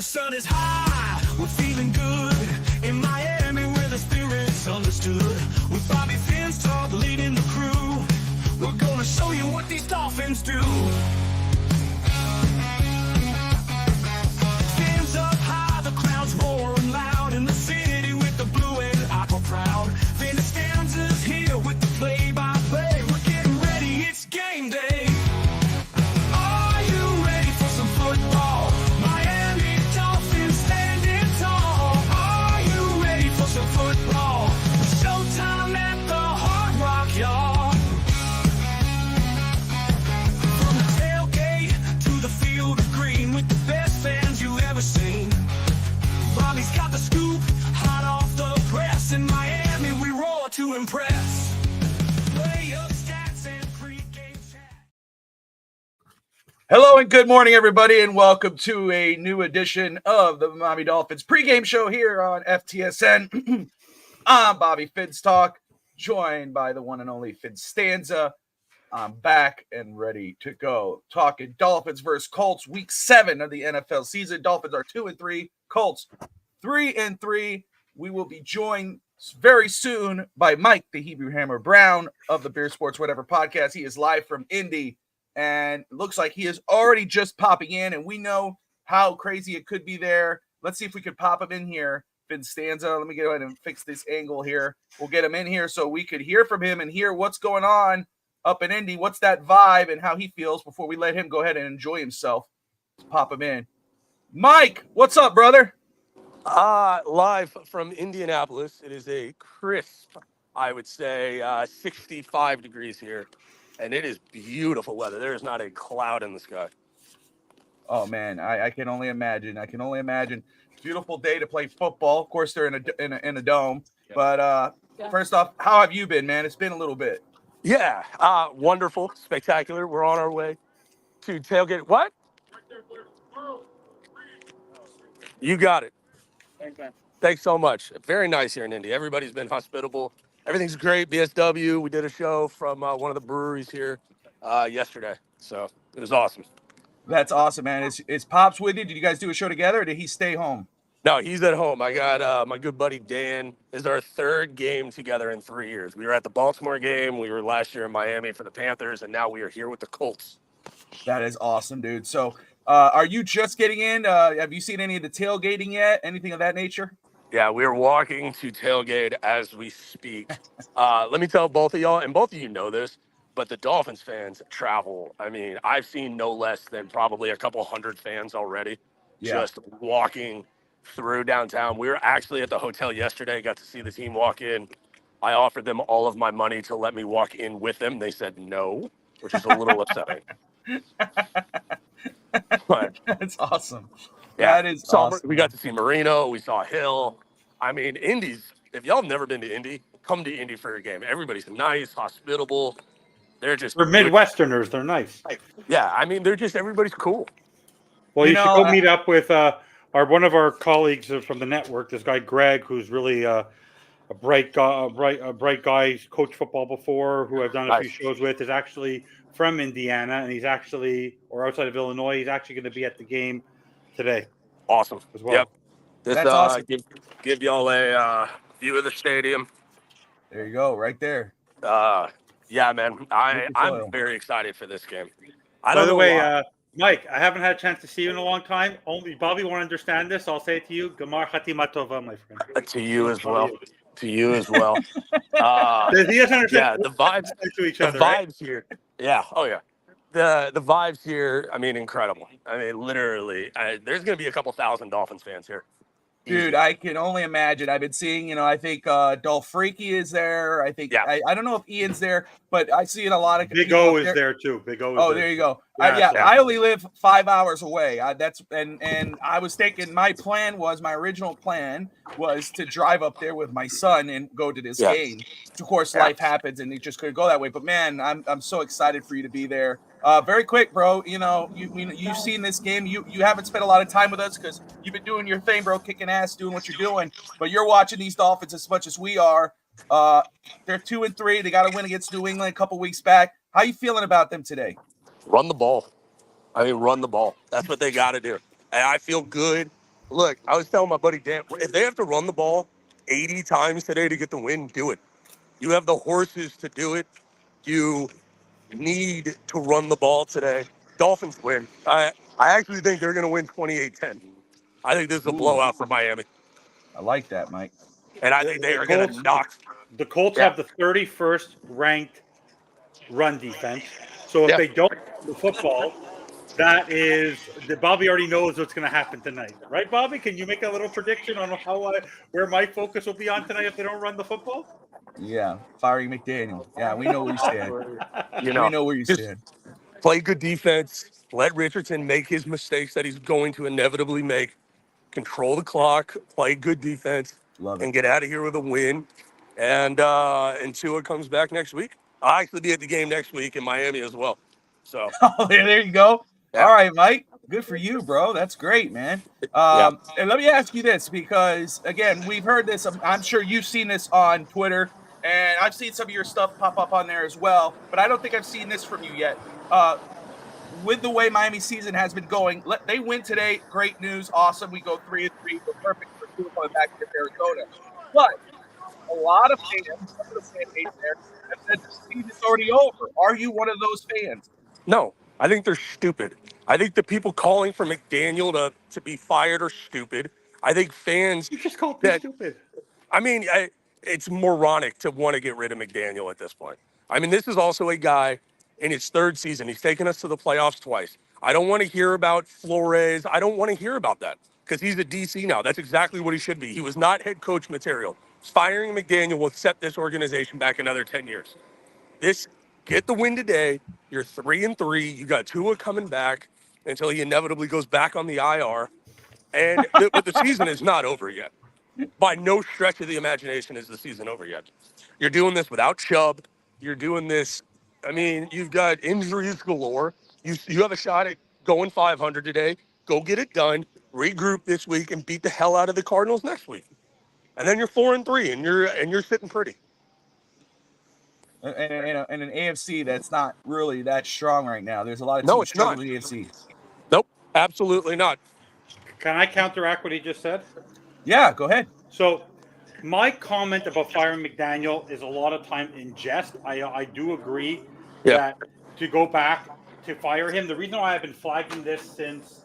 sun is high, we're feeling good. In Miami where the spirit's understood. With Bobby Finn's talk leading the crew. We're gonna show you what these Dolphins do. Fins up high, the crowd's roaring loud. In the city with the blue and aqua proud. Finn Stanza's here with the play-by-play. We're getting ready, it's game day. Are you ready for some football? Miami Dolphins standing tall. Are you ready for some football? Showtime at the Hard Rock, y'all. From the tailgate to the field of green with the best fans you ever seen. Bobby's got the scoop, hot off the press. In Miami, we roar to impress. Play up stats and pregame chat. Hello and good morning, everybody, and welcome to a new edition of the Miami Dolphins pregame show here on FTSN. I'm Bobby Finstalk, joined by the one and only Finn Stanza. I'm back and ready to go. Talking Dolphins versus Colts, week 7 of the NFL season. Dolphins are 2-3, Colts 3-3. We will be joined very soon by Mike, the Hebrew Hammer Brown of the Beer Sports Whatever podcast. He is live from Indy, and it looks like he is already just popping in, and we know how crazy it could be there. Let's see if we could pop him in here. Finn Stanza, let me go ahead and fix this angle here. We'll get him in here so we could hear from him and hear what's going on up in Indy. What's that vibe and how he feels before we let him go ahead and enjoy himself. Let's pop him in. Mike, what's up, brother? Live from Indianapolis. It is a crisp, I would say, 65 degrees here, and it is beautiful weather. There is not a cloud in the sky. Oh man, I can only imagine. I can only imagine. Beautiful day to play football. Of course, they're in a dome. But first off, how have you been, man? It's been a little bit. Yeah, wonderful, spectacular. We're on our way to tailgate. What? You got it. Thanks so much. Very nice here in Indy. Everybody's been hospitable. Everything's great. BSW. We did a show from one of the breweries here yesterday, so it was awesome. That's awesome, man. Is Pops with you? Did you guys do a show together, or did he stay home? No, he's at home. I got my good buddy Dan. This is our third game together in 3 years. We were at the Baltimore game. We were last year in Miami for the Panthers, and now we are here with the Colts. That is awesome, dude. So are you just getting in? Have you seen any of the tailgating yet? Anything of that nature? Yeah, we are walking to tailgate as we speak. Let me tell both of y'all, and both of you know this, but the Dolphins fans travel. I mean, I've seen no less than probably a couple hundred fans already just walking through downtown. We were actually at the hotel yesterday, got to see the team walk in. I offered them all of my money to let me walk in with them. They said no, which is a little upsetting. But, that's awesome. Yeah, that is awesome. We got to see Marino. We saw Hill. I mean, Indy's, if y'all have never been to Indy, come to Indy for a game. Everybody's nice, hospitable. They're Midwesterners. They're nice. Yeah, I mean, everybody's cool. Well, you should go meet up with one of our colleagues from the network. This guy Greg, who's really a bright guy. He's coached football before. Who I've done a few shows with. Is actually from Indiana, and he's actually, or outside of Illinois. He's actually going to be at the game today. Awesome as well. Yep. That's awesome. Give y'all a view of the stadium. There you go, right there. Yeah, man. I'm very excited for this game. By the way, Mike, I haven't had a chance to see you in a long time. Only Bobby won't understand this. I'll say it to you. Gamar Khatima Tova, my friend. To you as well. To you as well. He doesn't understand. Yeah, the vibes to each the other. vibes right? Here. Yeah. Oh yeah. The vibes here. I mean, incredible. I mean, literally, there's going to be a couple thousand Dolphins fans here. Dude, I can only imagine. I've been seeing, I think Dolph Freaky is there. I think I don't know if Ian's there, but I see a lot of Big O is there too. Big O. Oh, there you go. I only live 5 hours away. And I was thinking my original plan was to drive up there with my son and go to this game. Of course, life happens and it just couldn't go that way. But man, I'm so excited for you to be there. Very quick, bro. You've seen this game. You haven't spent a lot of time with us because you've been doing your thing, bro, kicking ass, doing what you're doing. But you're watching these Dolphins as much as we are. They're 2-3. They got to win against New England a couple weeks back. How you feeling about them today? Run the ball. I mean, run the ball. That's what they got to do. And I feel good Look, I was telling my buddy Dan, if they have to run the ball 80 times today to get the win, do it. You have the horses to do it. You need to run the ball today. Dolphins win. I actually think they're going to win 28-10. I think this is a Ooh, blowout for Miami. I like that, Mike. And I The, think they the are going to Colts, knock. the Colts Yeah. have the 31st ranked run defense. So if Yeah. they don't run the football, Bobby already knows what's going to happen tonight, right? Bobby, can you make a little prediction on where my focus will be on tonight if they don't run the football? Yeah, firing McDaniel. Yeah, we know where you stand. You We know, know where you just stand. play good defense. Let Richardson make his mistakes that he's going to inevitably make. Control the clock, play good defense, Love it. and get out of here with a win. And Tua comes back next week. I'll actually be at the game next week in Miami as well. So Oh, there you go. yeah, All right, Mike. Good for you, bro. That's great, man. yeah, And let me ask you this, because again, we've heard this. I'm sure you've seen this on Twitter, and I've seen some of your stuff pop up on there as well. But I don't think I've seen this from you yet. With the way Miami season has been going, they win today. Great news. Awesome. We go 3-3. We're perfect for Tua coming back to Arizona. But a lot of fans, some of the fan base there, have said the season's already over. Are you one of those fans? no, I think they're stupid. I think the people calling for McDaniel to be fired are stupid. I think fans You just called me that stupid. I mean, it's moronic to want to get rid of McDaniel at this point. I mean, this is also a guy in his third season. He's taken us to the playoffs twice. I don't want to hear about Flores. I don't want to hear about that because he's a DC now. That's exactly what he should be. He was not head coach material. Firing McDaniel will set this organization back another 10 years. This Get the win today. You're 3-3. You got Tua coming back until he inevitably goes back on the IR. But the season is not over yet. By no stretch of the imagination is the season over yet. You're doing this without Chubb. You're doing this. I mean, you've got injuries galore. You have a shot at going 500 today. Go get it done. Regroup this week and beat the hell out of the Cardinals next week. And then you're 4-3 and you're sitting pretty. And an AFC that's not really that strong right now. There's a lot of No, teams it's not. struggling in the AFC. Nope, absolutely not. Can I counteract what he just said? Yeah, go ahead. So my comment about firing McDaniel is a lot of time in jest. I do agree that to go back to fire him, the reason why I've been flagging this since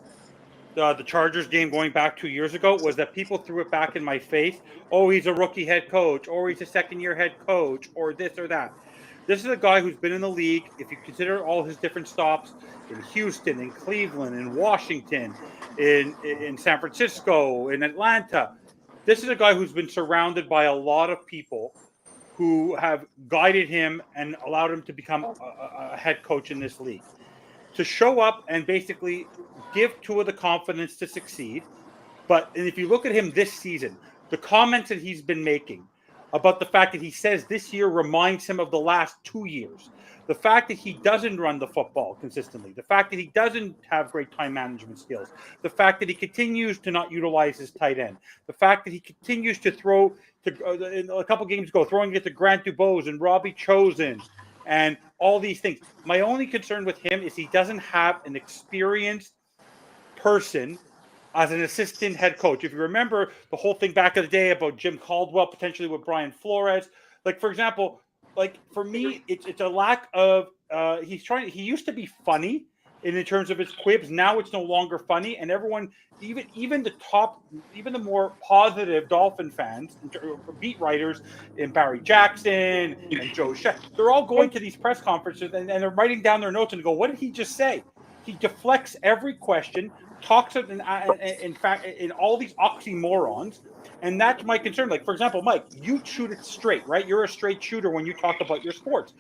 the Chargers game going back 2 years ago was that people threw it back in my face. Oh, he's a rookie head coach, or he's a second-year head coach, or this or that. This is a guy who's been in the league, if you consider all his different stops in Houston, in Cleveland, in Washington, in San Francisco, in Atlanta. This is a guy who's been surrounded by a lot of people who have guided him and allowed him to become a head coach in this league. To show up and basically give Tua the confidence to succeed. But if you look at him this season, the comments that he's been making about the fact that he says this year reminds him of the last 2 years, the fact that he doesn't run the football consistently, the fact that he doesn't have great time management skills, the fact that he continues to not utilize his tight end, the fact that he continues to throw a couple games ago, throwing it to Grant Dubose and Robbie Chosen and all these things. My only concern with him is he doesn't have an experienced person as an assistant head coach. If you remember the whole thing back in the day about Jim Caldwell potentially with Brian Flores, like for example, like for me, it's a lack of he used to be funny in terms of his quibs. Now it's no longer funny, and everyone, even the more positive Dolphin fans, beat writers, in Barry Jackson and Joe Shea, they're all going to these press conferences and they're writing down their notes and go, "What did he just say?" He deflects every question, talks in fact in all these oxymorons, and that's my concern. Like for example, Mike, you shoot it straight, right? You're a straight shooter when you talk about your sports.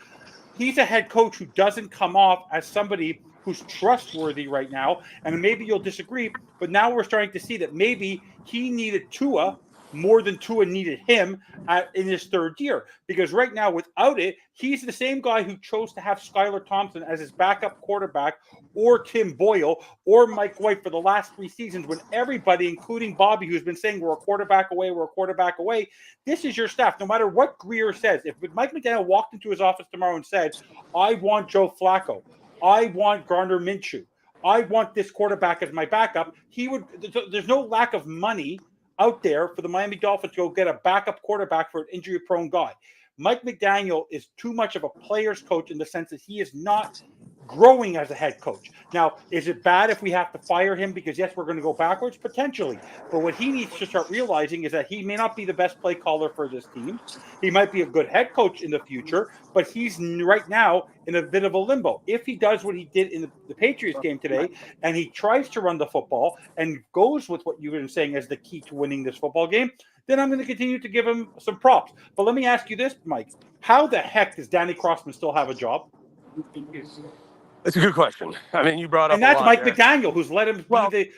He's a head coach who doesn't come off as somebody who's trustworthy right now, and maybe you'll disagree, but now we're starting to see that maybe he needed Tua more than Tua needed him in his third year. Because right now, without it, he's the same guy who chose to have Skylar Thompson as his backup quarterback, or Tim Boyle, or Mike White for the last 3 seasons, when everybody, including Bobby, who's been saying we're a quarterback away, this is your staff. No matter what Greer says, if Mike McDaniel walked into his office tomorrow and said, I want Joe Flacco, I want Gardner Minshew, I want this quarterback as my backup. There's no lack of money out there for the Miami Dolphins to go get a backup quarterback for an injury-prone guy. Mike McDaniel is too much of a player's coach in the sense that he is not growing as a head coach. Now, is it bad if we have to fire him because, yes, we're going to go backwards? Potentially. But what he needs to start realizing is that he may not be the best play caller for this team. He might be a good head coach in the future, but he's right now in a bit of a limbo. If he does what he did in the Patriots game today, and he tries to run the football and goes with what you've been saying as the key to winning this football game, then I'm going to continue to give him some props. But let me ask you this, Mike. How the heck does Danny Crossman still have a job? It's a good question. I mean, you brought up and that's a lot Mike there. McDaniel, who's let him Well, be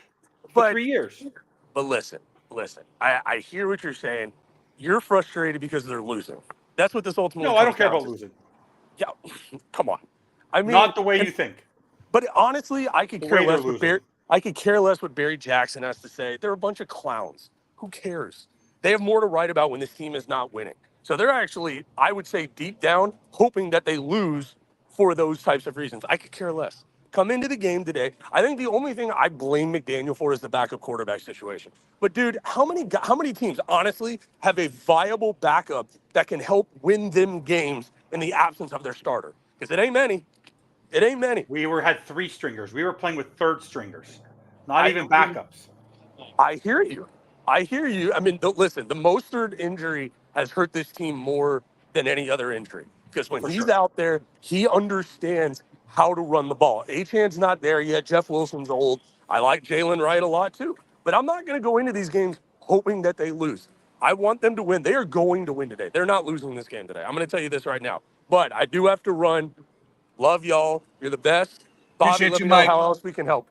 for 3 years. But listen. I hear what you're saying. You're frustrated because they're losing. That's what this ultimately No, I don't comes care down about to. losing. Yeah, come on. I mean, Not the way you think. But honestly, I could The care way they're less what losing. I could care less what Barry Jackson has to say. They're a bunch of clowns. Who cares? They have more to write about when this team is not winning. So they're actually, I would say, deep down, hoping that they lose for those types of reasons. I could care less. Come into the game today. I think the only thing I blame McDaniel for is the backup quarterback situation. But dude, how many teams honestly have a viable backup that can help win them games in the absence of their starter? Because it ain't many. It ain't many. We had 3 stringers. We were playing with 3rd stringers, not even backups. I hear you. I mean, listen, the Mostert injury has hurt this team more than any other injury because when he's out there, he understands how to run the ball. Achane's not there yet. Jeff Wilson's old. I like Jalen Wright a lot too, but I'm not going to go into these games hoping that they lose. I want them to win. They are going to win today. They're not losing this game today. I'm going to tell you this right now. But I do have to run. Love y'all. You're the best. Bobby, Appreciate let you, me know Mike. how else we can help.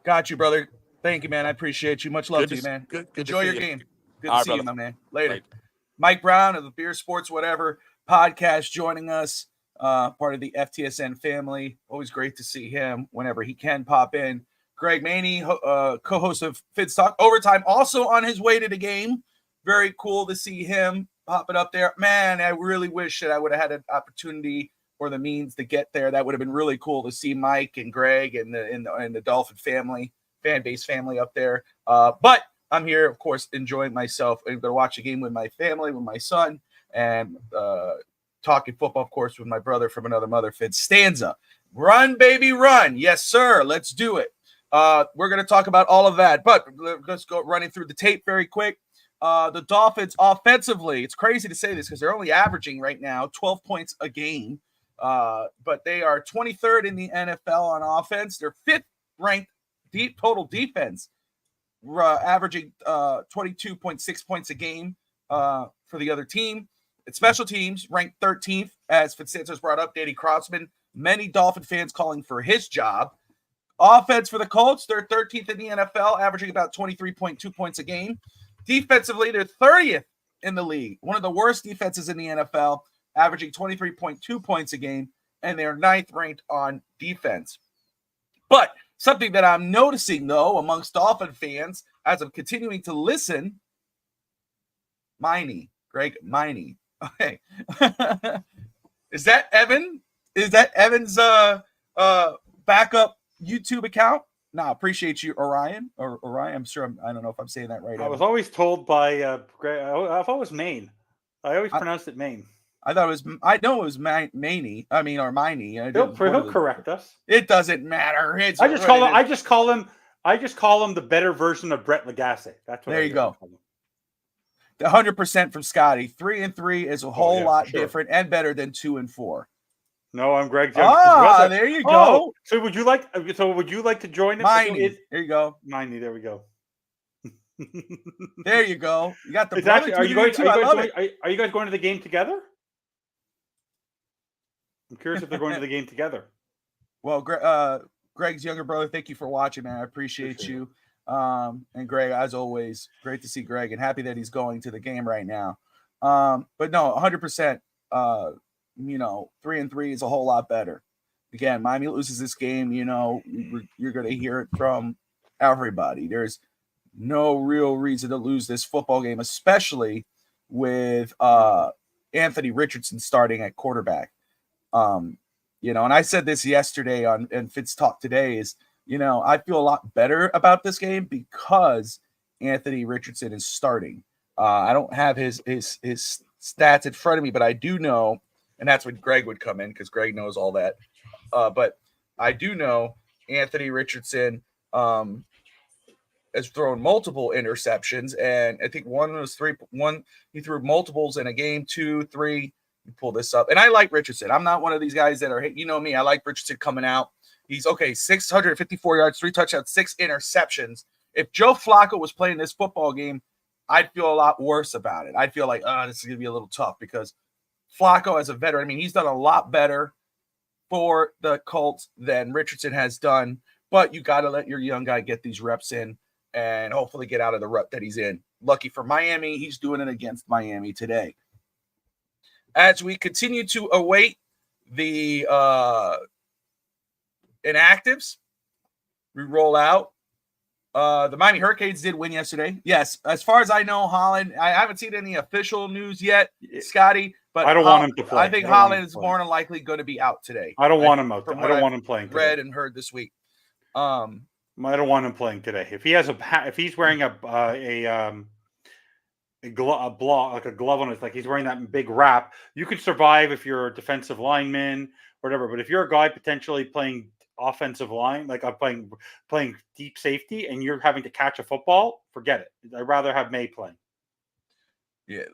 Got you, brother. Thank you, man. I appreciate you. Much love to you, man. Good Enjoy to your see you. game. Good All to right, see you, brother. my man. Later. Later. Mike Brown of the Beer Sports Whatever podcast joining us, part of the FTSN family. Always great to see him whenever he can pop in. Greg Maney, co-host of Fitz Talk Overtime, also on his way to the game. Very cool to see him popping up there. Man, I really wish that I would have had an opportunity or the means to get there. That would have been really cool to see Mike and Greg and the Dolphin family, fan base family up there. But I'm here, of course, enjoying myself. I'm going to watch a game with my family, with my son, and talking football, of course, with my brother from another mother, Fitz Stanza. Run, baby, run. Yes, sir. Let's do it. We're going to talk about all of that, but let's go running through the tape very quick. The Dolphins offensively, it's crazy to say this because they're only averaging right now 12 points a game, but they are 23rd in the NFL on offense. They're 5th ranked total defense, averaging 22.6 points a game for the other team. It's special teams ranked 13th, as Fitzsantos brought up, Danny Crossman. Many Dolphin fans calling for his job. Offense for the Colts, they're 13th in the NFL, averaging about 23.2 points a game. Defensively, they're 30th in the league, one of the worst defenses in the NFL, averaging 23.2 points a game, and they're 9th ranked on defense. But something that I'm noticing, though, amongst Dolphin fans, as I'm continuing to listen, Greg Miney. Okay. Is that Evan? Is that Evan's backup YouTube account? No, appreciate you, Orion. Or Orion, I'm sure. I don't know if I'm saying that right. I was always told by Greg. I thought it was Maine. I always pronounced it Maine. I thought it was. I know it was Maney. I mean, or Miney. He'll correct us. It doesn't matter. I just call him the better version of Brett Lagasse. That's what. There you go. 100% from Scotty. 3-3 is a whole lot different and better than 2-4. No, I'm Greg. There you go. So would you like to join it? Miney. There you go. Miney. There we go. There you go. You got the. Are you guys going to the game together? I'm curious if they're going to the game together. Well, Greg's younger brother, thank you for watching, man. I appreciate you. And Greg, as always, great to see Greg and happy that he's going to the game right now. But no, 100%, 3-3 is a whole lot better. Again, Miami loses this game, you're going to hear it from everybody. There's no real reason to lose this football game, especially with Anthony Richardson starting at quarterback. And I said this yesterday on Fitz Talk today is I feel a lot better about this game because Anthony Richardson is starting. I don't have his stats in front of me, but I do know, and that's when Greg would come in because Greg knows all that. But I do know Anthony Richardson has thrown multiple interceptions, and I think one was he threw multiples in a game, 2, 3. You pull this up, and I like Richardson. I'm not one of these guys that are, me. I like Richardson coming out. He's okay, 654 yards, 3 touchdowns, 6 interceptions. If Joe Flacco was playing this football game, I'd feel a lot worse about it. I'd feel like, this is going to be a little tough because Flacco, as a veteran, he's done a lot better for the Colts than Richardson has done. But you got to let your young guy get these reps in and hopefully get out of the rut that he's in. Lucky for Miami, he's doing it against Miami today. As we continue to await the inactives, we roll out. The Miami Hurricanes did win yesterday. Yes, as far as I know, Holland, I haven't seen any official news yet, Scotty, but I don't want him to play. I think Holland is more than likely going to be out today. I don't want him out. I don't want him playing today. Read and heard this week. I don't want him playing today. If he's wearing a glove on it, like he's wearing that big wrap, you could survive if you're a defensive lineman or whatever. But if you're a guy potentially playing offensive line, like I'm playing deep safety, and you're having to catch a football, forget it. I'd rather have May playing. Yeah.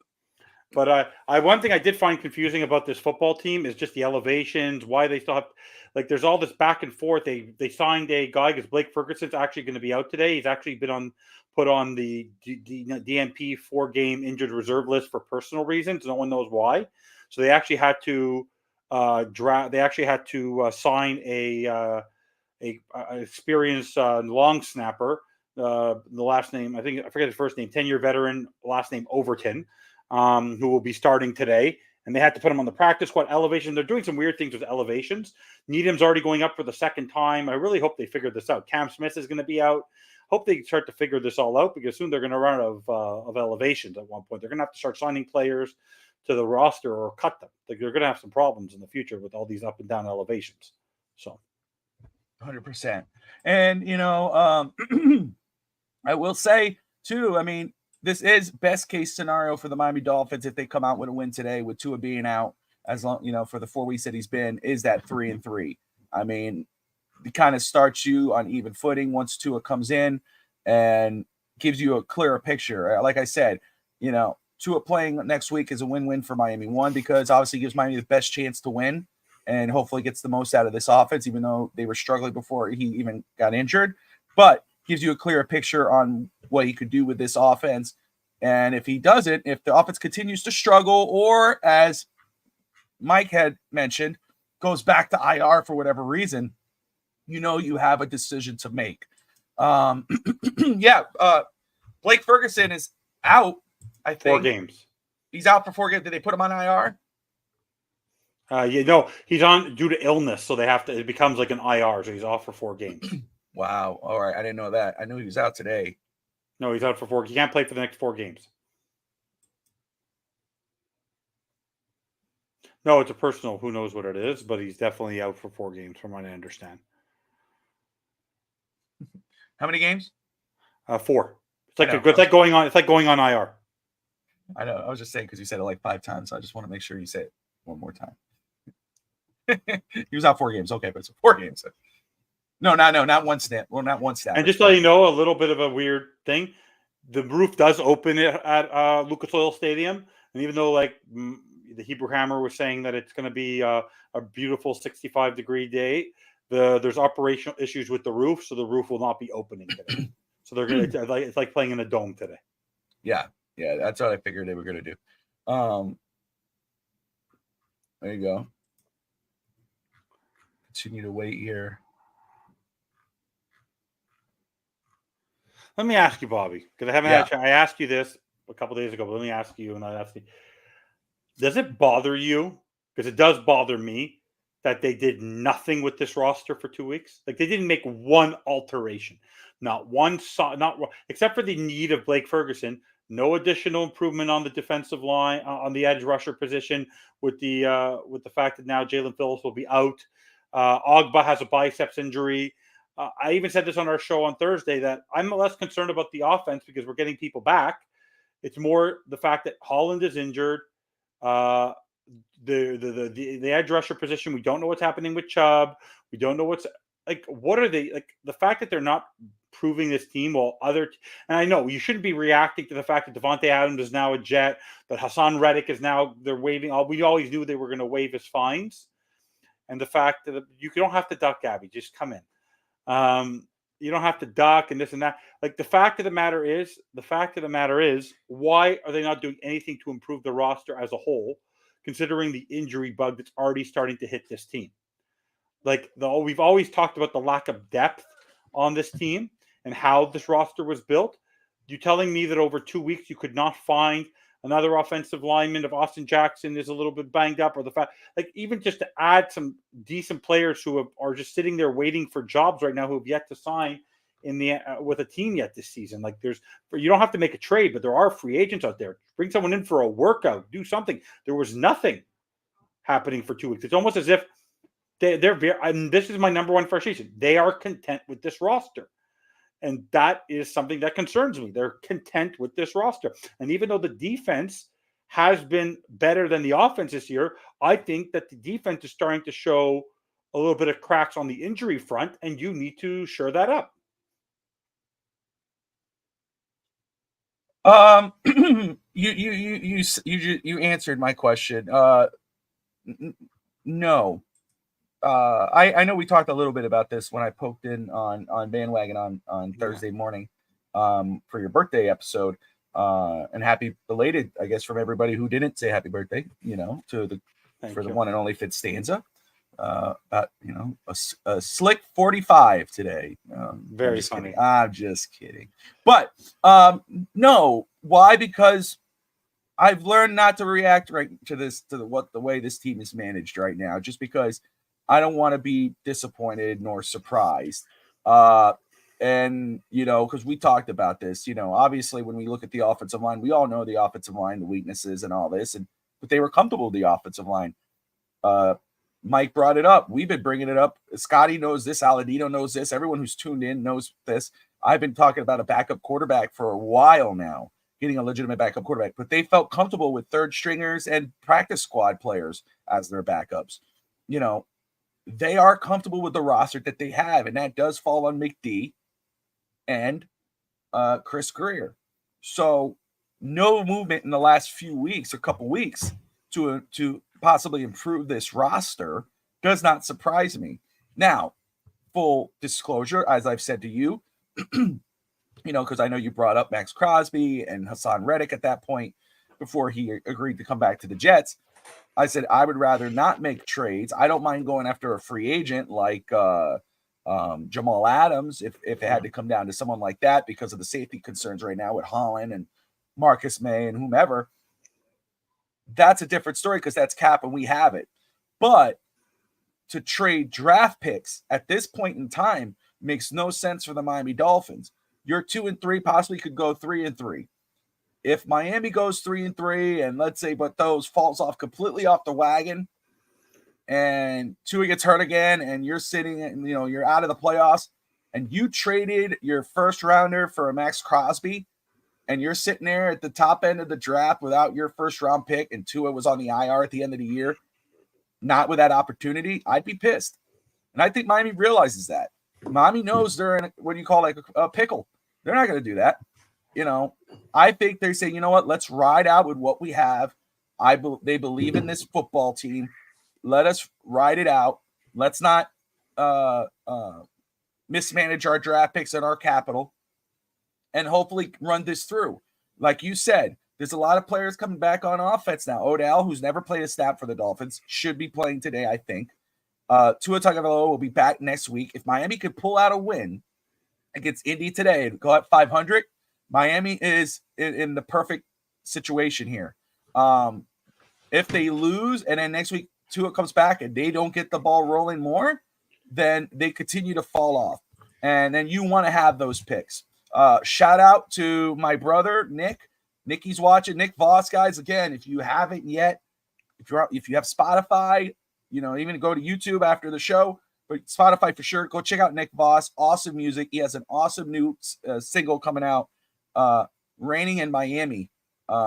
But one thing I did find confusing about this football team is just the elevations. Why they still have, there's all this back and forth. They signed a guy because Blake Ferguson's actually going to be out today. He's actually been put on the DNP 4-game injured reserve list for personal reasons. No one knows why. So they actually had to sign a experienced long snapper. The last name, I forget his first name, 10-year veteran, last name Overton. Who will be starting today, and they had to put him on the practice squad elevation. They're doing some weird things with elevations. Needham's already going up for the second time. I really hope they figure this out. Cam Smith is going to be out. Hope they start to figure this all out because soon they're going to run out of elevations at one point. They're going to have to start signing players to the roster or cut them. They're going to have some problems in the future with all these up and down elevations. So, 100%. And I will say too. This is best case scenario for the Miami Dolphins if they come out with a win today with Tua being out as long, for the 4 weeks that he's been, is that 3-3. It kind of starts you on even footing once Tua comes in and gives you a clearer picture. Like I said, Tua playing next week is a win-win for Miami. One, because obviously gives Miami the best chance to win and hopefully gets the most out of this offense, even though they were struggling before he even got injured. But gives you a clearer picture on what he could do with this offense. And if he doesn't, if the offense continues to struggle, or as Mike had mentioned, goes back to IR for whatever reason, you have a decision to make. Blake Ferguson is out, I think. 4 games. He's out for 4 games. Did they put him on IR? He's on due to illness, so it becomes like an IR, so he's off for 4 games. Wow. All right. I didn't know that. I knew he was out today. No, he's out for 4. He can't play for the next 4 games. No, it's a personal. Who knows what it is, but he's definitely out for 4 games, from what I understand. How many games? 4. It's like going on IR. I know. I was just saying because you said it like 5 times. So I just want to make sure you say it one more time. He was out 4 games. Okay, but it's 4 games. No, not one snap. Well, not one snap. And just to let you know, a little bit of a weird thing. The roof does open at Lucas Oil Stadium. And even though the Hebrew Hammer was saying that it's going to be a beautiful 65-degree day, there's operational issues with the roof, so the roof will not be opening today. So they're going to it's like playing in a dome today. Yeah, that's what I figured they were going to do. There you go. Continue to wait here. Let me ask you, Bobby, because I haven't had a chance. I asked you this a couple days ago, but let me ask you, and I'll ask you, does it bother you? Because it does bother me that they did nothing with this roster for 2 weeks. Like, they didn't make one alteration, not one, except for the need of Blake Ferguson. No additional improvement on the defensive line, on the edge rusher position, with the fact that now Jalen Phillips will be out. Ogba has a biceps injury. I even said this on our show on Thursday that I'm less concerned about the offense because we're getting people back. It's more the fact that Holland is injured. The edge rusher position, we don't know what's happening with Chubb. We don't know what are they like? The fact that they're not proving this team while and I know you shouldn't be reacting to the fact that Devontae Adams is now a Jet, that Hassan Reddick is now they're waiving. We always knew they were going to waive his fines, and the fact that you don't have to duck Gabby, just come in. You don't have to duck and this and that. Like the fact of the matter is, why are they not doing anything to improve the roster as a whole, considering the injury bug that's already starting to hit this team? We've always talked about the lack of depth on this team and how this roster was built. You telling me that over 2 weeks you could not find another offensive lineman if Austin Jackson is a little bit banged up, or the fact, even just to add some decent players who are just sitting there waiting for jobs right now who have yet to sign with a team yet this season. You don't have to make a trade, but there are free agents out there. Bring someone in for a workout, do something. There was nothing happening for 2 weeks. It's almost as if they're very, and this is my number one frustration. They are content with this roster. And that is something that concerns me. They're content with this roster. And even though the defense has been better than the offense this year, I think that the defense is starting to show a little bit of cracks on the injury front, and you need to shore that up. You answered my question. No. I know we talked a little bit about this when I poked in on Bandwagon on Thursday morning for your birthday episode. And happy belated, I guess, from everybody who didn't say happy birthday, the one and only Fitz Stanza. A slick 45 today. Very funny. Kidding. I'm just kidding. But no, why? Because I've learned not to react the way this team is managed right now, just because I don't want to be disappointed nor surprised. And, because we talked about this, obviously when we look at the offensive line, we all know the offensive line, the weaknesses and all this, but they were comfortable with the offensive line. Mike brought it up. We've been bringing it up. Scotty knows this. Aladino knows this. Everyone who's tuned in knows this. I've been talking about a backup quarterback for a while now, getting a legitimate backup quarterback, but they felt comfortable with third stringers and practice squad players as their backups. They are comfortable with the roster that they have, and that does fall on McD and Chris Greer. So no movement in the last couple weeks to possibly improve this roster does not surprise me. Now, full disclosure, as I've said to you, because I know you brought up Max Crosby and Hassan Reddick at that point before he agreed to come back to the Jets. I said I would rather not make trades. I don't mind going after a free agent like Jamal Adams if it had to come down to someone like that because of the safety concerns right now with Holland and Marcus May and whomever. That's a different story because that's cap and we have it. But to trade draft picks at this point in time makes no sense for the Miami Dolphins. You're 2-3, possibly could go 3-3. If Miami goes 3-3 and let's say, but those falls off completely off the wagon and Tua gets hurt again and you're sitting and, you're out of the playoffs and you traded your first rounder for a Max Crosby and you're sitting there at the top end of the draft without your first round pick and Tua was on the IR at the end of the year, not with that opportunity, I'd be pissed. And I think Miami realizes that. Miami knows they're in a pickle. They're not going to do that. I think they say, you know what, let's ride out with what we have. They believe in this football team. Let us ride it out. Let's not mismanage our draft picks and our capital and hopefully run this through. Like you said, there's a lot of players coming back on offense now. Odell, who's never played a snap for the Dolphins, should be playing today, I think. Tua Tagovailoa will be back next week. If Miami could pull out a win against Indy today and go at 500, Miami is in the perfect situation here. If they lose and then next week Tua comes back and they don't get the ball rolling more, then they continue to fall off. And then you want to have those picks. Shout out to my brother, Nick. Nicky's watching. Nick Voss, guys. Again, if you haven't yet, if you have Spotify, even go to YouTube after the show, but Spotify for sure. Go check out Nick Voss. Awesome music. He has an awesome new single coming out, Raining in Miami,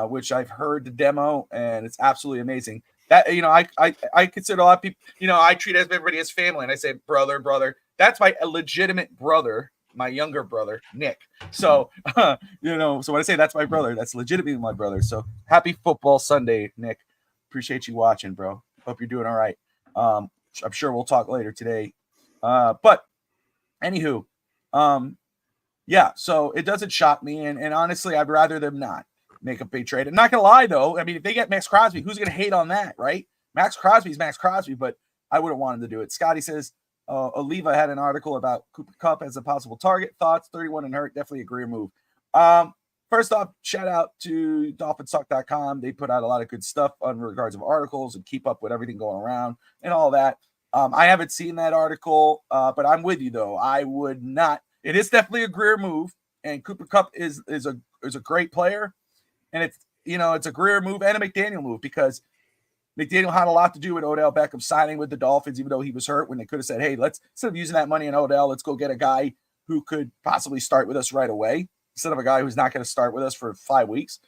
which I've heard the demo, and it's absolutely amazing. That, I consider a lot of people, I treat everybody as family, and I say brother. That's my legitimate brother, my younger brother, Nick. So, so when I say that's my brother, that's legitimately my brother. So happy football Sunday, Nick. Appreciate you watching, bro. Hope you're doing all right. I'm sure we'll talk later today. But anywho, yeah, so it doesn't shock me. And honestly, I'd rather them not make a big trade. I'm not going to lie, though. I mean, if they get Max Crosby, who's going to hate on that, right? Max Crosby's Max Crosby, but I wouldn't want him to do it. Scotty says, Oliva had an article about Cooper Kupp as a possible target. Thoughts, 31 and hurt, definitely a career move. First off, shout out to DolphinsTalk.com. They put out a lot of good stuff on regards of articles and keep up with everything going around and all that. I haven't seen that article, but I'm with you, though. I would not. It is definitely a career move, and Cooper Kupp is a great player, and it's a career move and a McDaniel move, because McDaniel had a lot to do with Odell Beckham signing with the Dolphins, even though he was hurt, when they could have said, hey, let's, instead of using that money in Odell, let's go get a guy who could possibly start with us right away, instead of a guy who's not going to start with us for 5 weeks.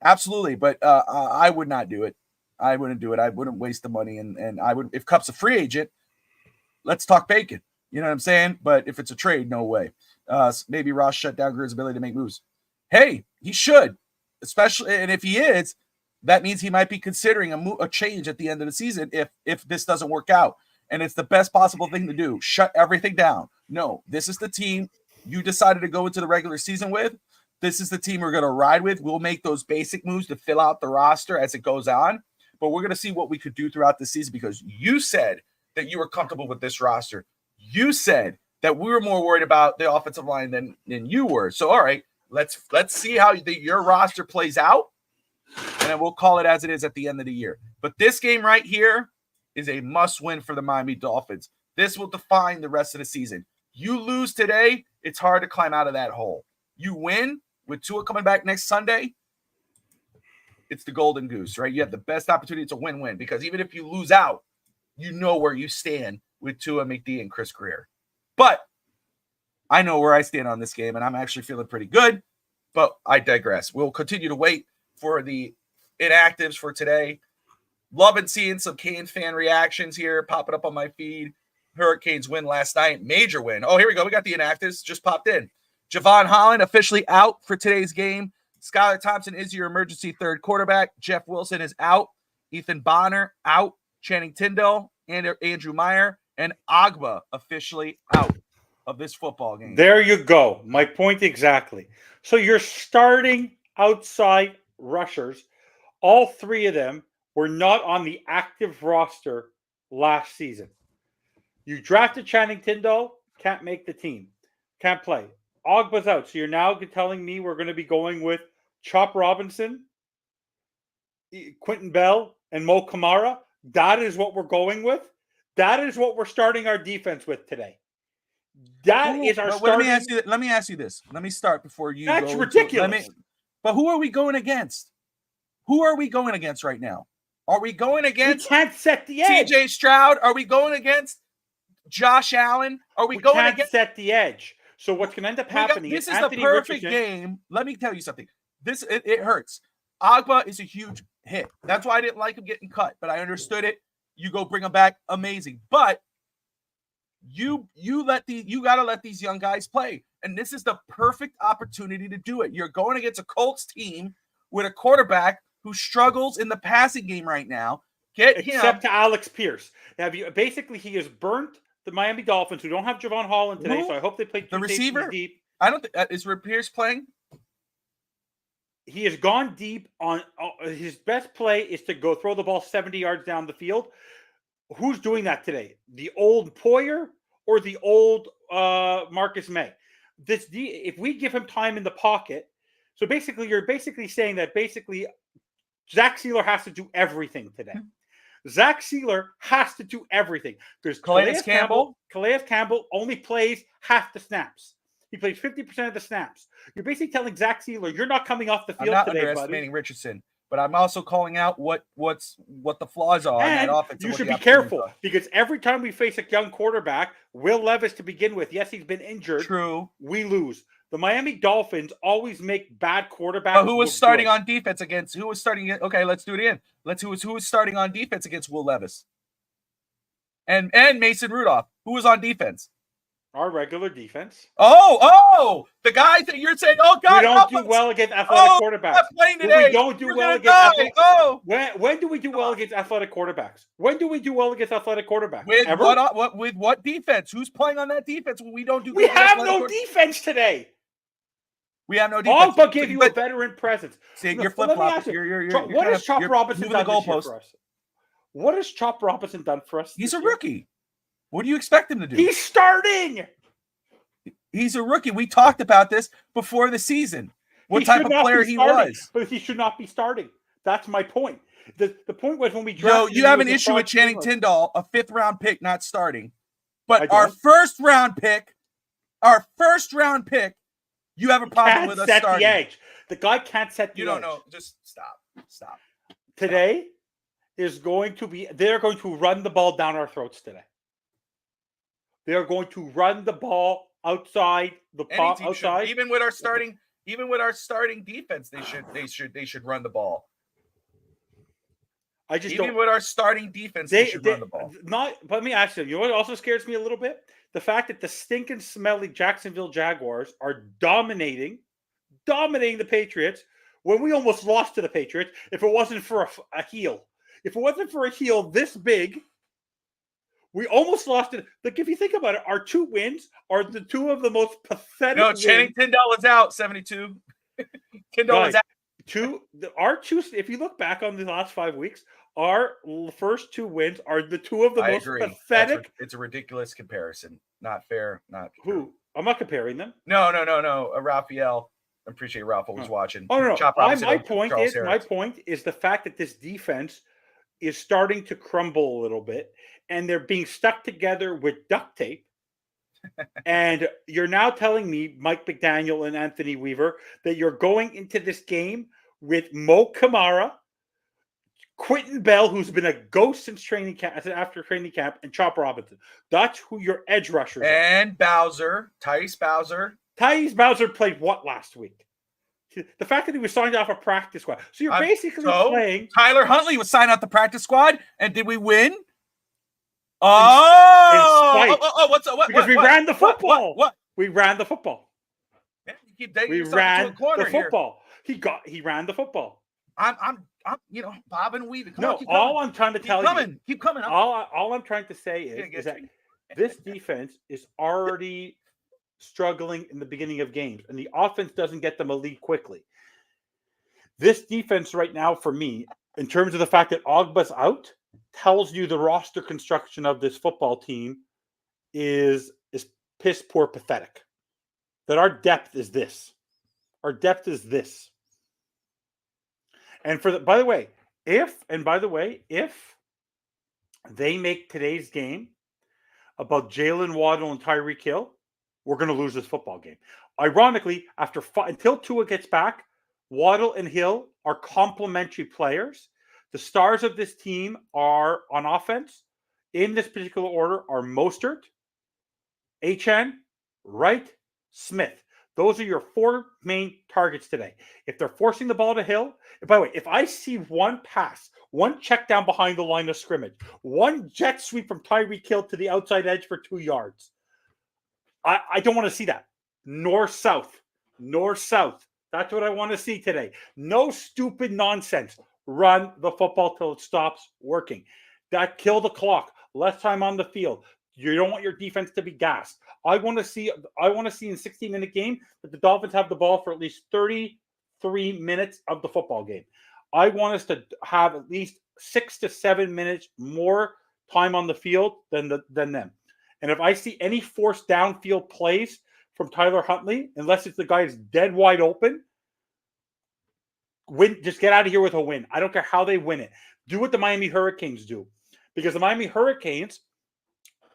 Absolutely. But I would not do it. I wouldn't do it. I wouldn't waste the money. And I would, if Kupp's a free agent, let's talk bacon. You know what I'm saying? But if it's a trade, no way. Maybe Ross shut down Grier's ability to make moves. Hey, he should, especially. And if he is, that means he might be considering a change at the end of the season if this doesn't work out. And it's the best possible thing to do. Shut everything down. No, this is the team you decided to go into the regular season with. This is the team we're going to ride with. We'll make those basic moves to fill out the roster as it goes on. But we're going to see what we could do throughout the season, because you said that you were comfortable with this roster. You said that we were more worried about the offensive line than you were. So, all right, let's see how your roster plays out, and then we'll call it as it is at the end of the year. But this game right here is a must-win for the Miami Dolphins. This will define the rest of the season. You lose today, it's hard to climb out of that hole. You win with Tua coming back next Sunday, it's the golden goose, right? You have the best opportunity to win-win, because even if you lose out, you know where you stand with Tua, McD, and Chris Grier. But I know where I stand on this game, and I'm actually feeling pretty good, but I digress. We'll continue to wait for the inactives for today. Loving seeing some Canes fan reactions here popping up on my feed. Hurricanes win last night. Major win. Oh, here we go. We got the inactives just popped in. Javon Holland officially out for today's game. Skylar Thompson is your emergency third quarterback. Jeff Wilson is out. Ethan Bonner out. Channing Tindall and Andrew Meyer and Agba officially out of this football game. There you go. My point exactly. So you're starting outside rushers. All three of them were not on the active roster last season. You drafted Channing Tindall, can't make the team, can't play. Agba's out. So you're now telling me we're going to be going with Chop Robinson, Quentin Bell, and Mo Kamara? That is what we're going with? That is what we're starting our defense with today. That is our starting. Let me ask you this. Let me start before you That's ridiculous. But who are we going against? Who are we going against right now? Are we going against? We can't set the edge. CJ Stroud? Are we going against Josh Allen? Are we going can't against? Set the edge. So what's going to end up happening? This is the perfect game. Let me tell you something. It hurts. Agba is a huge hit. That's why I didn't like him getting cut, but I understood it. You go bring him back, amazing. But you got to let these young guys play, and this is the perfect opportunity to do it. You're going against a Colts team with a quarterback who struggles in the passing game right now. Except to Alex Pierce. Basically, he has burnt the Miami Dolphins, who don't have Javon Holland today, so I hope they play the receiver deep. I don't think is Pierce playing. He has gone deep on his best play is to go throw the ball 70 yards down the field. Who's doing that today? The old Poyer or the old Marcus May? If we give him time in the pocket, so basically you're basically saying that Zach Sealer has to do everything today. Zach Sealer has to do everything because Calais Campbell only plays half the snaps. He plays 50% of the snaps. You're basically telling Zach Sealer, you're not coming off the field today, buddy. I'm not underestimating Richardson, but I'm also calling out what the flaws are in that offense. You should be careful because every time we face a young quarterback, Will Levis to begin with, yes, he's been injured. True. We lose. The Miami Dolphins always make bad quarterbacks. But who was starting on defense against? Who was starting? Okay, let's do it again. Who was starting on defense against Will Levis? And Mason Rudolph. Who was on defense? Our regular defense. Oh, the guy that you're saying, oh God, we don't do well against athletic quarterbacks. We don't do well against athletic. When do we do well against athletic quarterbacks? When do we do well against athletic quarterbacks? With what defense? Who's playing on that defense when we don't do? We have no defense today. We have no defense. But give you a veteran presence. See, you're flip flopping. What has Chop Robinson done this year for us? What has Chop Robinson done for us? He's a rookie. What do you expect him to do? He's starting. He's a rookie. We talked about this before the season. What type of player he was. But he should not be starting. That's my point. The point was when we drafted. You have an issue with Channing Tindall, a 5th-round pick, not starting. But our first-round pick, you have a problem with us starting. The edge. The guy can't set the edge. You don't know. Just stop. Today is going to be. They're going to run the ball down our throats today. They are going to run the ball outside the outside. Even with our starting defense, they should run the ball. With our starting defense, they should run the ball. But let me ask you. You know what also scares me a little bit? The fact that the stinking, smelly Jacksonville Jaguars are dominating the Patriots when we almost lost to the Patriots. If it wasn't for a heel, this big. We almost lost it. Like, if you think about it, our 2 wins are the 2 of the most pathetic. No, Channing Tindall is out. 72. Tindall is out. Our 2. If you look back on the last 5 weeks, our first 2 wins are the 2 of the most pathetic. It's a ridiculous comparison. Not fair. Not who? True. I'm not comparing them. No. Raphael. I appreciate Ralph was watching. Oh no. My point is the fact that this defense is starting to crumble a little bit, and they're being stuck together with duct tape. And you're now telling me, Mike McDaniel and Anthony Weaver, that you're going into this game with Mo Kamara, Quentin Bell, who's been a ghost since after training camp, and Chop Robinson. That's who your edge rushers are. And Tyus Bowser. Tyus Bowser played what last week? The fact that he was signed off a practice squad. So you're basically playing. Tyler Huntley was signed off the practice squad, and did we win? Because we ran the football. What? We ran the football. Yeah, you keep we ran the football. Here. He ran the football. I'm Bob and Weave. All I'm trying to tell you. Keep coming. All I'm trying to say is that this defense is already struggling in the beginning of games, and the offense doesn't get them a lead quickly. This defense right now, for me, in terms of the fact that Ogba's out, tells you the roster construction of this football team is piss poor pathetic. That our depth is this. Our depth is this. And by the way, if they make today's game about Jalen Waddle and Tyreek Hill, we're going to lose this football game. Ironically, until Tua gets back, Waddle and Hill are complementary players. The stars of this team are on offense, in this particular order, are Mostert, Achane, Wright, Smith. Those are your 4 main targets today. If they're forcing the ball to Hill, by the way, if I see one pass, one check down behind the line of scrimmage, one jet sweep from Tyreek Hill to the outside edge for 2 yards, I don't want to see that. North-south. That's what I want to see today. No stupid nonsense. Run the football till it stops working. That kill the clock. Less time on the field. You don't want your defense to be gassed. I want to see in a 60-minute game that the Dolphins have the ball for at least 33 minutes of the football game. I want us to have at least 6 to 7 minutes more time on the field than them. And if I see any forced downfield plays from Tyler Huntley, unless it's the guy who's dead wide open, just get out of here with a win. I don't care how they win it. Do what the Miami Hurricanes do. Because the Miami Hurricanes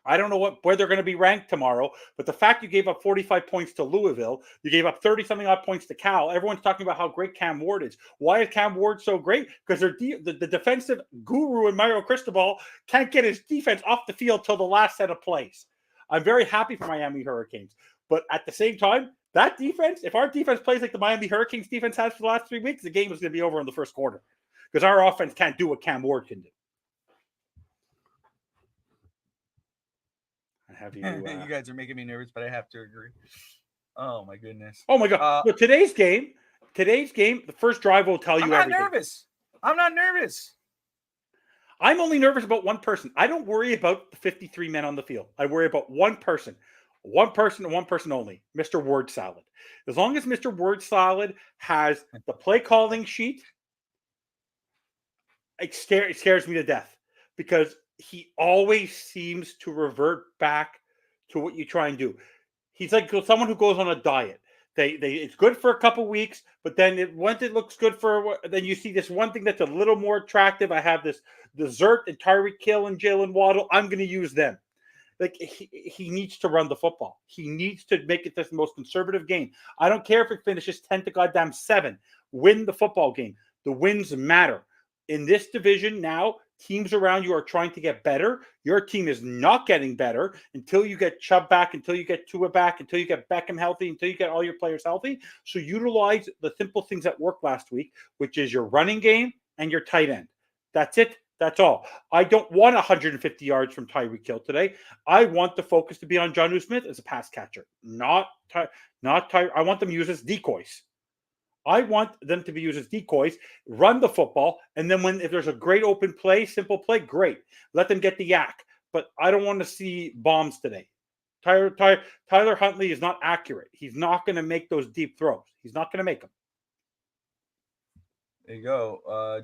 I don't know where they're going to be ranked tomorrow, but the fact you gave up 45 points to Louisville, you gave up 30-something odd points to Cal. Everyone's talking about how great Cam Ward is. Why is Cam Ward so great? Because the defensive guru in Mario Cristobal can't get his defense off the field till the last set of plays. I'm very happy for Miami Hurricanes. But at the same time, that defense, if our defense plays like the Miami Hurricanes defense has for the last 3 weeks, the game is going to be over in the first quarter. Because our offense can't do what Cam Ward can do. You guys are making me nervous, but I have to agree. Oh my goodness. Oh my God. But today's game, the first drive will tell you everything. I'm not nervous. I'm only nervous about one person. I don't worry about the 53 men on the field. I worry about one person and one person only, Mr. Word Salad. As long as Mr. Word Salad has the play calling sheet, it scares me to death because he always seems to revert back to what you try and do. He's like someone who goes on a diet. It's good for a couple weeks, but then once it looks good then you see this one thing that's a little more attractive. I have this dessert and Tyreek Hill and Jalen Waddle. I'm going to use them. Like he needs to run the football. He needs to make it the most conservative game. I don't care if it finishes 10-7. Win the football game. The wins matter. In this division now, teams around you are trying to get better. Your team is not getting better until you get Chubb back, until you get Tua back, until you get Beckham healthy, until you get all your players healthy. So utilize the simple things that worked last week, which is your running game and your tight end. That's it. That's all. I don't want 150 yards from Tyreek Hill today. I want the focus to be on Jonnu Smith as a pass catcher, not I want them used as decoys. I want them to be used as decoys, run the football, and then if there's a great open play, simple play, great. Let them get the yak. But I don't want to see bombs today. Tyler Huntley is not accurate. He's not going to make those deep throws. He's not going to make them. There you go.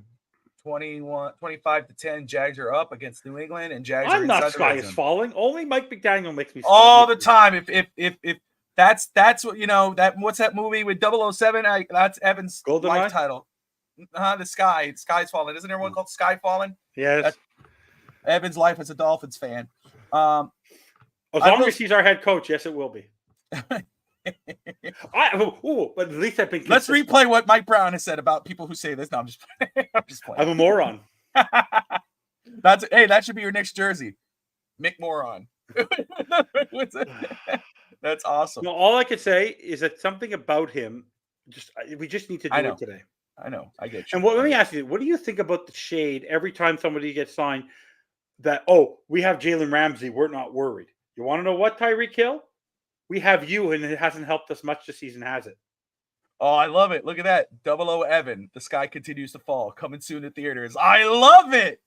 25-10. Jags are up against New England, and Jags. I'm not sky is falling. Only Mike McDaniel makes me all the time. If that's what that what's that movie with 007? That's Evan's Golden life title. The sky's falling. Isn't there one called Sky Falling? Yes. That's Evan's life as a Dolphins fan. As long as he's our head coach, yes, it will be. But at least I've been. Let's replay what Mike Brown has said about people who say this. No, I'm just playing. I'm a moron. That should be your next jersey. Mick Moron. That's awesome. No, all I could say is that something about him, we just need to do it today. I know. I get you. And let me ask you, what do you think about the shade every time somebody gets signed that, we have Jalen Ramsey, we're not worried. You want to know what, Tyreek Hill? We have you, and it hasn't helped us much this season, has it? Oh, I love it. Look at that. 00 Evan. The sky continues to fall. Coming soon to theaters. I love it.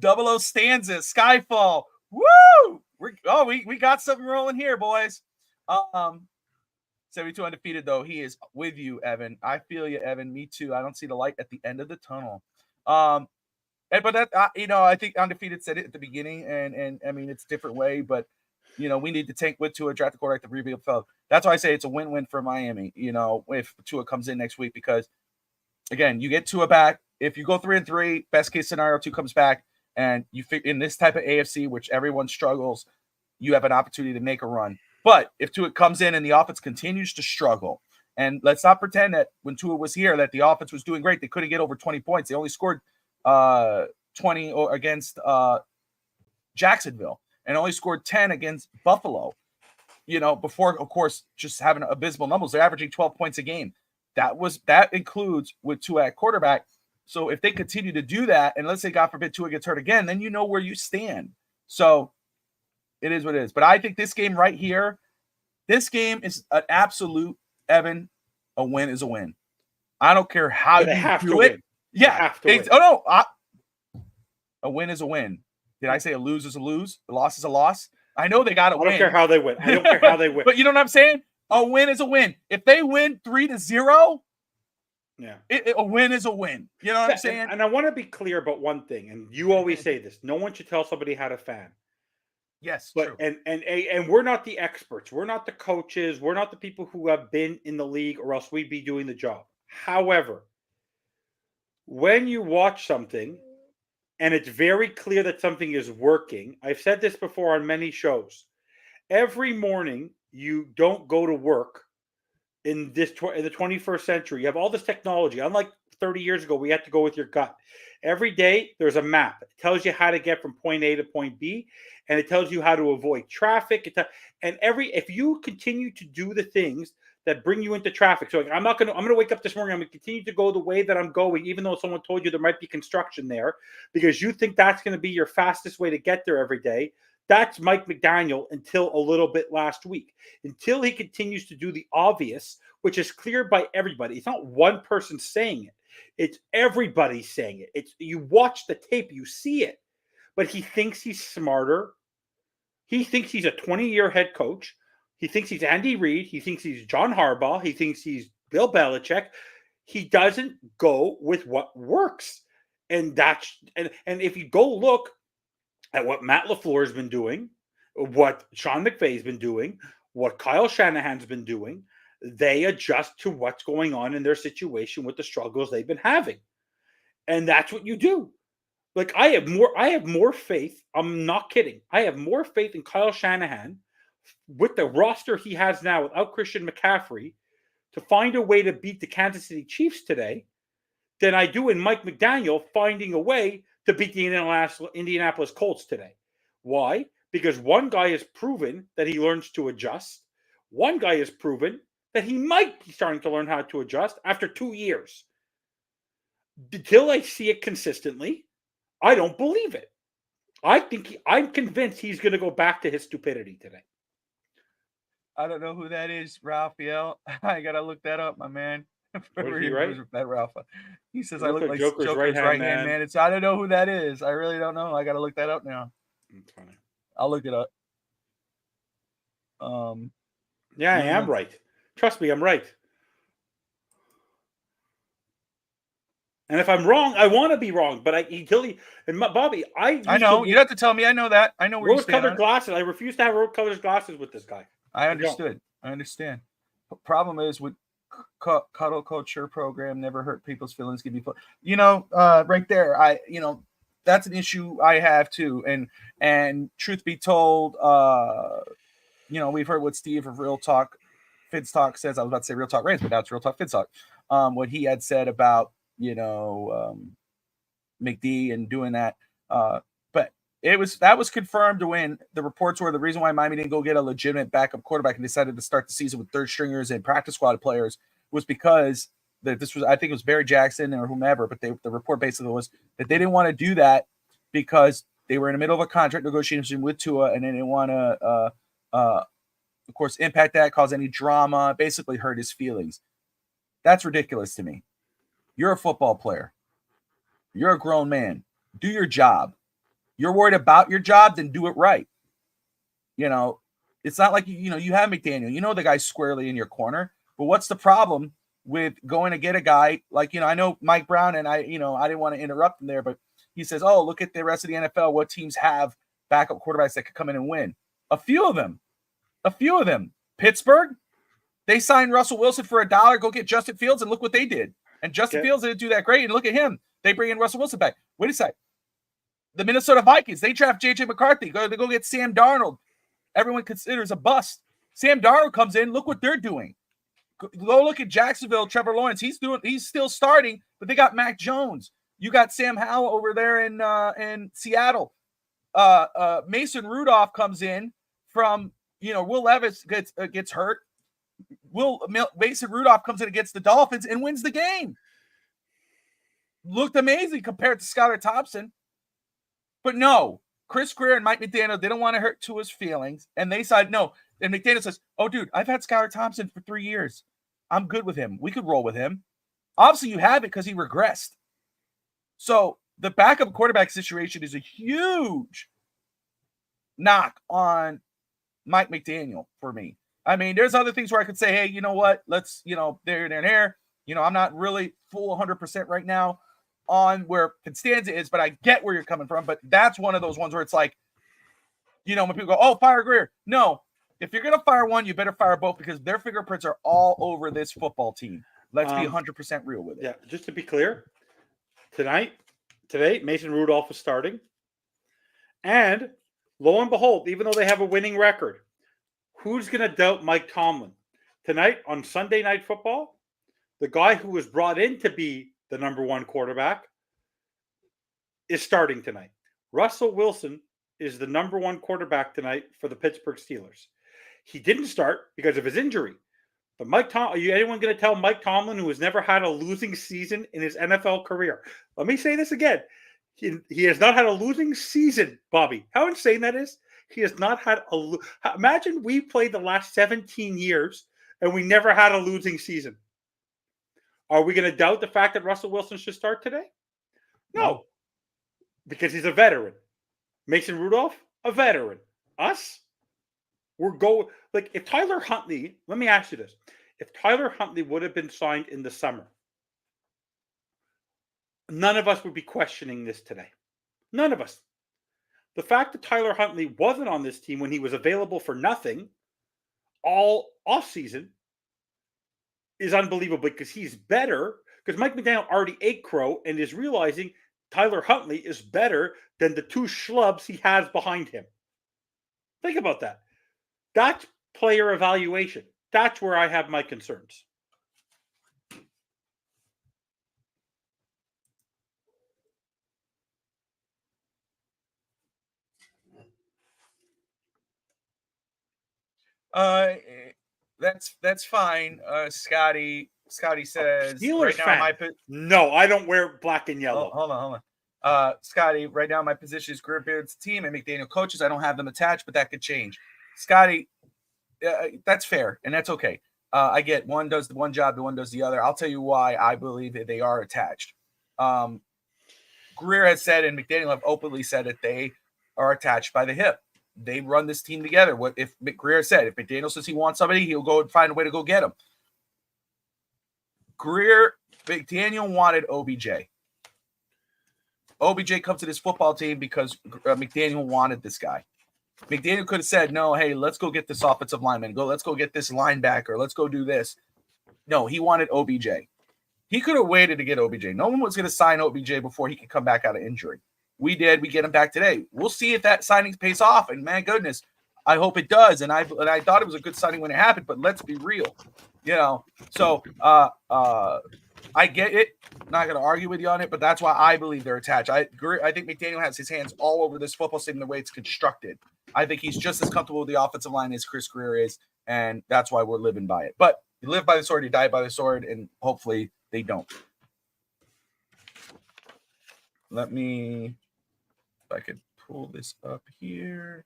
00 Stanza. Skyfall. Woo! We got something rolling here, boys. 72 undefeated, though. He is with you, Evan. I feel you, Evan. Me too. I don't see the light at the end of the tunnel. But that I think undefeated said it at the beginning, and I mean it's a different way, but we need to tank with Tua, draft the quarterback, the reveal fellow. That's why I say it's a win-win for Miami. If Tua comes in next week, because again, you get Tua back. If you go 3-3, best case scenario, Tua comes back, and you fit in this type of AFC, which everyone struggles, you have an opportunity to make a run. But if Tua comes in and the offense continues to struggle, and let's not pretend that when Tua was here that the offense was doing great, they couldn't get over 20 points. They only scored 20 against Jacksonville and only scored 10 against Buffalo. Before, of course, just having abysmal numbers. They're averaging 12 points a game. That includes with Tua at quarterback. So if they continue to do that, and let's say, God forbid, Tua gets hurt again, then you know where you stand. So it is what it is. But I think this game right here, this game is an absolute, Evan, a win is a win. I don't care how you do it. Yeah. A win is a win. Did I say a lose is a lose? A loss is a loss? I know they got to win. I don't care how they win. I don't care how they win. But you know what I'm saying? A win is a win. If they win 3-0, a win is a win. You know what I'm saying? And I want to be clear about one thing, and you always say this. No one should tell somebody how to fan. Yes, but true. And we're not the experts. We're not the coaches. We're not the people who have been in the league, or else we'd be doing the job. However, when you watch something and it's very clear that something is working. I've said this before on many shows. Every morning, you don't go to work in the 21st century. You have all this technology. Unlike 30 years ago, we had to go with your gut. Every day, there's a map. It tells you how to get from point A to point B, and it tells you how to avoid traffic. If you continue to do the things that bring you into traffic. So I'm going to wake up this morning. I'm going to continue to go the way that I'm going, even though someone told you there might be construction there, because you think that's going to be your fastest way to get there every day. That's Mike McDaniel until a little bit last week, until he continues to do the obvious, which is cleared by everybody. It's not one person saying it. It's everybody saying it. You watch the tape, you see it, but he thinks he's smarter. He thinks he's a 20-year head coach. He thinks he's Andy Reid. He thinks he's John Harbaugh. He thinks he's Bill Belichick. He doesn't go with what works. And if you go look at what Matt LaFleur has been doing, what Sean McVay's been doing, what Kyle Shanahan's been doing, they adjust to what's going on in their situation with the struggles they've been having. And that's what you do. Like, I have more faith. I'm not kidding. I have more faith in Kyle Shanahan with the roster he has now without Christian McCaffrey to find a way to beat the Kansas City Chiefs today than I do in Mike McDaniel finding a way to beat the Indianapolis Colts today. Why? Because one guy has proven that he learns to adjust. One guy has proven that he might be starting to learn how to adjust after 2 years. Until I see it consistently, I don't believe it. I'm convinced he's going to go back to his stupidity today. I don't know who that is, Raphael. I got to look that up, my man. What is he, right? That Ralph. He says, I look like Joker's right-hand man. I don't know who that is. I really don't know. I got to look that up now. That's funny. I'll look it up. Yeah, I am right. Trust me, I'm right. And if I'm wrong, I want to be wrong. But Bobby, I know. You have to tell me. I know that. I know where you stand. Rose-colored glasses. I refuse to have rose-colored glasses with this guy. I understood. I understand. The problem is with cuddle culture program never hurt people's feelings. Give me, right there. That's an issue I have too. And truth be told, we've heard what Steve of Real Talk, Fids Talk says. I was about to say Real Talk Rants, but now it's Real Talk Fids Talk. What he had said about McD and doing that. But that was confirmed when the reports were the reason why Miami didn't go get a legitimate backup quarterback and decided to start the season with third stringers and practice squad players was because I think it was Barry Jackson or whomever, but the report basically was that they didn't want to do that because they were in the middle of a contract negotiation with Tua and they didn't want to, of course, impact that, cause any drama, basically hurt his feelings. That's ridiculous to me. You're a football player. You're a grown man. Do your job. You're worried about your job, then do it right. It's not like, you have McDaniel. The guy's squarely in your corner. But what's the problem with going to get a guy like, I know Mike Brown and I didn't want to interrupt him there, but he says, oh, look at the rest of the NFL. What teams have backup quarterbacks that could come in and win? A few of them. Pittsburgh, they signed Russell Wilson for $1. Go get Justin Fields and look what they did. And Justin Fields didn't do that great. And look at him. They bring in Russell Wilson back. Wait a sec. The Minnesota Vikings, they draft J.J. McCarthy. They go get Sam Darnold. Everyone considers a bust. Sam Darnold comes in. Look what they're doing. Go look at Jacksonville, Trevor Lawrence. He's still starting, but they got Mac Jones. You got Sam Howell over there in Seattle. Mason Rudolph comes in from, Will Levis gets hurt. Mason Rudolph comes in against the Dolphins and wins the game. Looked amazing compared to Skylar Thompson. But no, Chris Greer and Mike McDaniel didn't want to hurt Tua's feelings, and they decided no. And McDaniel says, oh, dude, I've had Skylar Thompson for 3 years. I'm good with him. We could roll with him. Obviously, you have it because he regressed. So the backup quarterback situation is a huge knock on Mike McDaniel for me. I mean, there's other things where I could say, hey, you know what? Let's, there. I'm not really full 100% right now on where Constanza is, but I get where you're coming from. But that's one of those ones where it's like, when people go, oh, fire Greer. No, if you're going to fire one, you better fire both because their fingerprints are all over this football team. Let's be 100% real with it. Yeah, just to be clear, tonight today, Mason Rudolph is starting. And lo and behold, even though they have a winning record, who's going to doubt Mike Tomlin? Tonight on Sunday Night Football, the guy who was brought in to be the number one quarterback is starting tonight. Russell Wilson is the number one quarterback tonight for the Pittsburgh Steelers. He didn't start because of his injury. But are you anyone going to tell Mike Tomlin, who has never had a losing season in his NFL career? Let me say this again. He has not had a losing season, Bobby. How insane that is? He has not had imagine we played the last 17 years and we never had a losing season. Are we going to doubt the fact that Russell Wilson should start today? No. Because he's a veteran. Mason Rudolph, a veteran. Us, we're going like if Tyler Huntley, let me ask you this. If Tyler Huntley would have been signed in the summer, none of us would be questioning this today. None of us. The fact that Tyler Huntley wasn't on this team when he was available for nothing all offseason is unbelievable because he's better, because Mike McDaniel already ate crow and is realizing Tyler Huntley is better than the two schlubs he has behind him. Think about that. That's player evaluation. That's where I have my concerns. That's fine. Scotty says Steelers right now no, I don't wear black and yellow. Hold on. Scotty, right now my position is Greer Beard's team and McDaniel coaches. I don't have them attached, but that could change. Scotty, that's fair and that's okay. I get one does the one job, the one does the other. I'll tell you why I believe that they are attached. Greer has said and McDaniel have openly said that they are attached by the hip. They run this team together. What if Greer said if McDaniel says he wants somebody, he'll go and find a way to go get him. McDaniel wanted OBJ. OBJ comes to this football team because McDaniel wanted this guy. McDaniel could have said, no, hey, let's go get this offensive lineman. Let's go get this linebacker. Let's go do this. No, he wanted OBJ. He could have waited to get OBJ. No one was going to sign OBJ before he could come back out of injury. We did. We get him back today. We'll see if that signing pays off. And man, goodness, I hope it does. And I thought it was a good signing when it happened, but let's be real. So I get it. I'm not going to argue with you on it, but that's why I believe they're attached. I think McDaniel has his hands all over this football team the way it's constructed. I think he's just as comfortable with the offensive line as Chris Greer is, and that's why we're living by it. But you live by the sword, you die by the sword, and hopefully they don't. Let me, if I could pull this up here.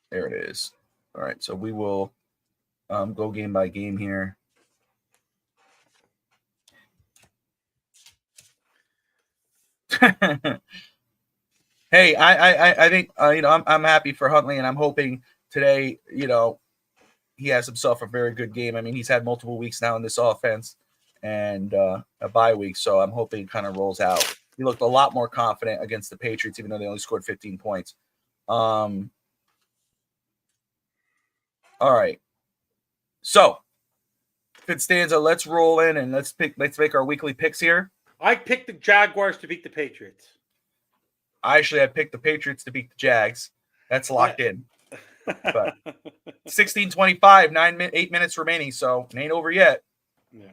There it is. All right, so we will go game by game here. Hey, I think I'm happy for Huntley, and I'm hoping today he has himself a very good game. I mean, he's had multiple weeks now in this offense and a bye week, so I'm hoping it kind of rolls out. He looked a lot more confident against the Patriots, even though they only scored 15 points. All right. So, Fitzstanza, let's roll in and let's make our weekly picks here. I picked the Jaguars to beat the Patriots. I picked the Patriots to beat the Jags. That's locked in. But 16:25, 8 minutes remaining, so it ain't over yet. Yeah.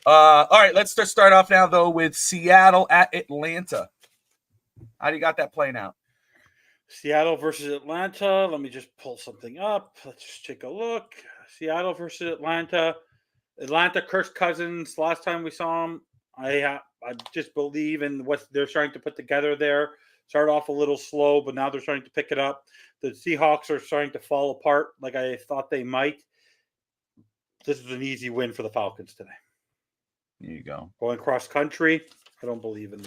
All right, let's start off now, though, with Seattle at Atlanta. How do you got that playing out? Seattle versus Atlanta. Let me just pull something up. Let's just take a look. Seattle versus Atlanta. Atlanta, Kirk Cousins. Last time we saw him, I just believe in what they're trying to put together there. Started off a little slow, but now they're starting to pick it up. The Seahawks are starting to fall apart like I thought they might. This is an easy win for the Falcons today. There you go. Going cross country, I don't believe in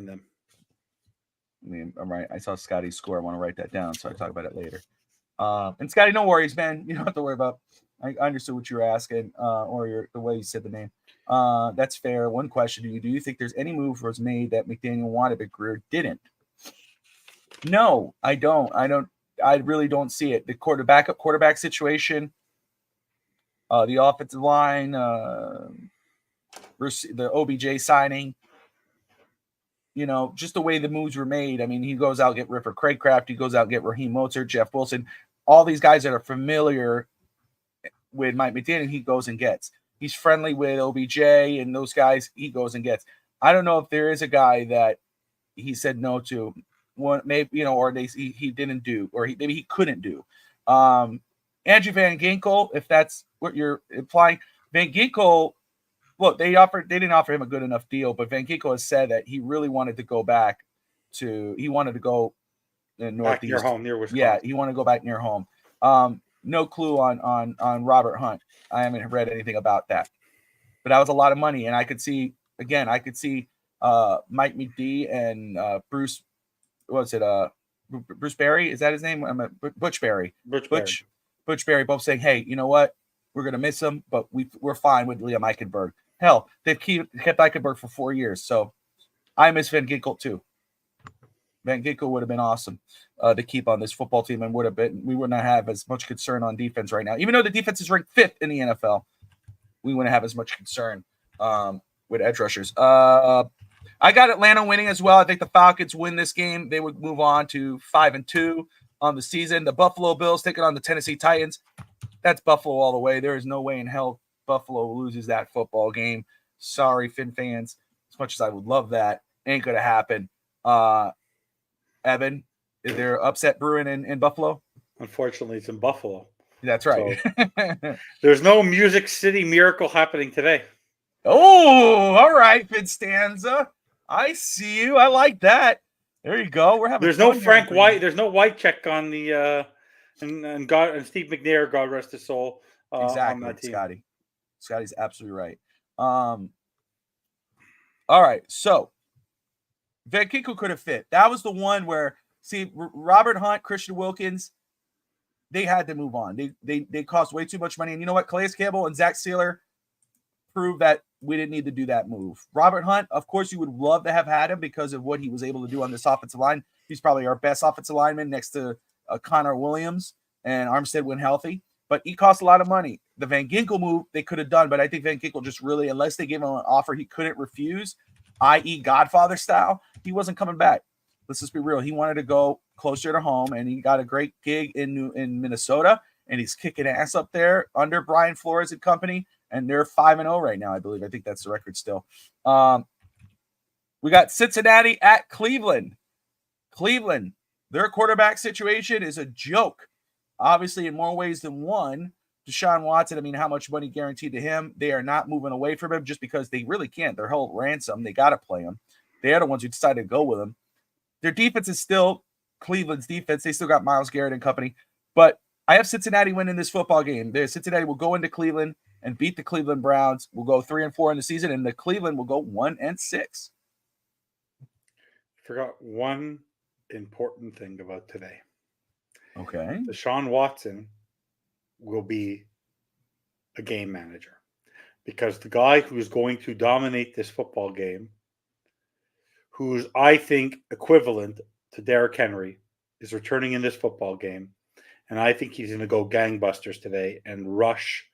them. I mean, I'm right. I saw Scotty's score. I want to write that down, so I'll talk about it later. And Scotty, no worries, man. You don't have to worry about. I understood what you were asking, or the way you said the name. That's fair. One question to you: do you think there's any move was made that McDaniel wanted but Greer didn't? No, I don't. I really don't see it. The quarterback situation. The offensive line, the OBJ signing, just the way the moves were made. I mean, he goes out, get Ripper Craycraft. He goes out, get Raheem Mostert, Jeff Wilson, all these guys that are familiar with Mike McDaniel, he goes and gets. He's friendly with OBJ and those guys, he goes and gets. I don't know if there is a guy that he said no to, one maybe, or he didn't do, or maybe he couldn't do. Andrew Van Ginkel, if that's what you're implying, Van Ginkel, look, they didn't offer him a good enough deal, but Van Ginkel has said that he really wanted to go he wanted to go in Northeast. Back near home, near Wisconsin. Yeah, he wanted to go back near home. No clue on Robert Hunt. I haven't read anything about that, but that was a lot of money, and I could see Mike McD and Bruce. What was it? Bruce Berry, is that his name? Butch Berry. Butch Berry both saying, "Hey, you know what? We're gonna miss him, but we're fine with Liam Eichenberg." Hell, they've kept Eichenberg for 4 years, so I miss Van Ginkel too. Van Ginkel would have been awesome to keep on this football team, and we would not have as much concern on defense right now. Even though the defense is ranked 5th in the NFL, we wouldn't have as much concern with edge rushers. I got Atlanta winning as well. I think the Falcons win this game. They would move on to 5-2 on the season. The Buffalo Bills taking on the Tennessee Titans. That's Buffalo all the way. There is no way in hell Buffalo loses that football game. Sorry, Fin fans. As much as I would love that, ain't going to happen. Evan, is there upset brewing in Buffalo? Unfortunately, it's in Buffalo. That's right. So, there's no Music City miracle happening today. Oh, all right, Finstanza. I see you. I like that. There you go. We're having. There's no Frank White. There's no White check on the and Steve McNair, God rest his soul. Exactly, on that team. Scotty's absolutely right. All right, so Van Ginkel could have fit. That was the one where, see, Robert Hunt, Christian Wilkins, they had to move on. They cost way too much money. And you know what? Calais Campbell and Zach Sealer proved that we didn't need to do that move. Robert Hunt, of course, you would love to have had him because of what he was able to do on this offensive line. He's probably our best offensive lineman next to Connor Williams and Armstead when healthy. But he cost a lot of money. The Van Ginkel move they could have done, but I think Van Ginkel just really, unless they gave him an offer he couldn't refuse, i.e. Godfather style, he wasn't coming back. Let's just be real. He wanted to go closer to home, and he got a great gig in Minnesota, and he's kicking ass up there under Brian Flores and company, and they're 5-0 right now, I believe. I think that's the record still. We got Cincinnati at Cleveland. Cleveland, their quarterback situation is a joke. Obviously, in more ways than one. Deshaun Watson, I mean, how much money guaranteed to him? They are not moving away from him just because they really can't. They're held ransom. They got to play him. They are the ones who decided to go with him. Their defense is still Cleveland's defense. They still got Myles Garrett and company. But I have Cincinnati winning this football game. Cincinnati will go into Cleveland and beat the Cleveland Browns. We'll go 3-4 in the season, and the Cleveland will go 1-6. Forgot one important thing about today. Okay. Deshaun Watson will be a game manager because the guy who is going to dominate this football game, who's, I think, equivalent to Derrick Henry, is returning in this football game. And I think he's going to go gangbusters today and rush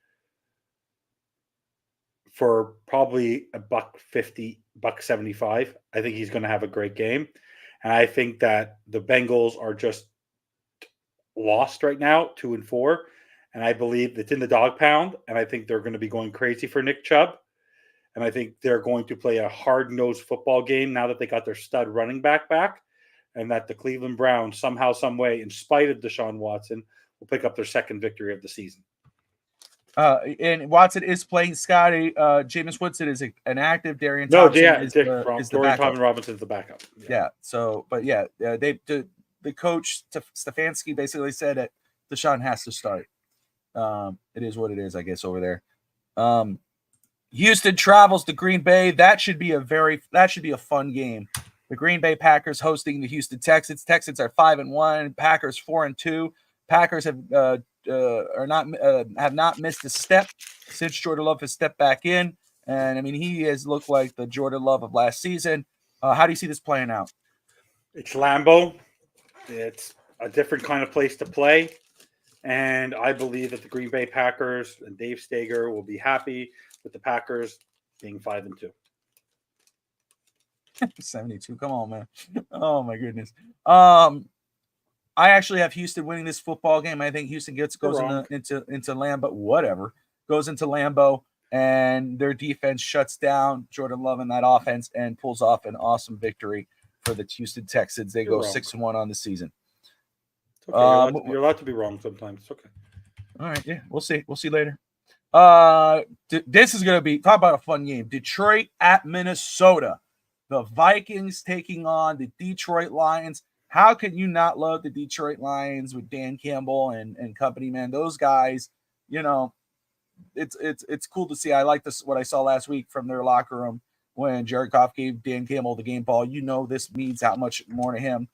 for probably $150, $175. I think he's going to have a great game. And I think that the Bengals are just lost right now, 2-4. And I believe it's in the dog pound. And I think they're going to be going crazy for Nick Chubb. And I think they're going to play a hard-nosed football game now that they got their stud running back. And that the Cleveland Browns somehow, some way, in spite of Deshaun Watson, will pick up their second victory of the season. And Watson is playing Scotty. Jameis Winston is an active. Dorian Thompson is the backup. Thompson Robinson is the backup. Yeah. So, but yeah, the coach Stefanski basically said that Deshaun has to start. It is what it is, I guess, over there. Houston travels to Green Bay. That should be a fun game. The Green Bay Packers hosting the Houston Texans. Texans are 5-1. Packers 4-2. Packers have not missed a step since Jordan Love has stepped back in, and I mean he has looked like the Jordan Love of last season. How do you see this playing out? It's Lambeau. It's a different kind of place to play, And I believe that the Green Bay Packers and Dave Stager will be happy with the Packers being 5-2. 72. Come on, man. Oh my goodness. I actually have Houston winning this football game. I think Houston goes into Lambeau, but whatever. Goes into Lambeau, and their defense shuts down Jordan Love in that offense and pulls off an awesome victory for the Houston Texans. They go 6-1 on the season. It's okay. You're allowed to be wrong sometimes. It's okay. All right, yeah, we'll see. We'll see later. This is going to be, talk about a fun game. Detroit at Minnesota. The Vikings taking on the Detroit Lions. How can you not love the Detroit Lions with Dan Campbell and company, man? Those guys, you know, it's cool to see. I like this, what I saw last week from their locker room when Jared Goff gave Dan Campbell the game ball. You know, this means how much more to him.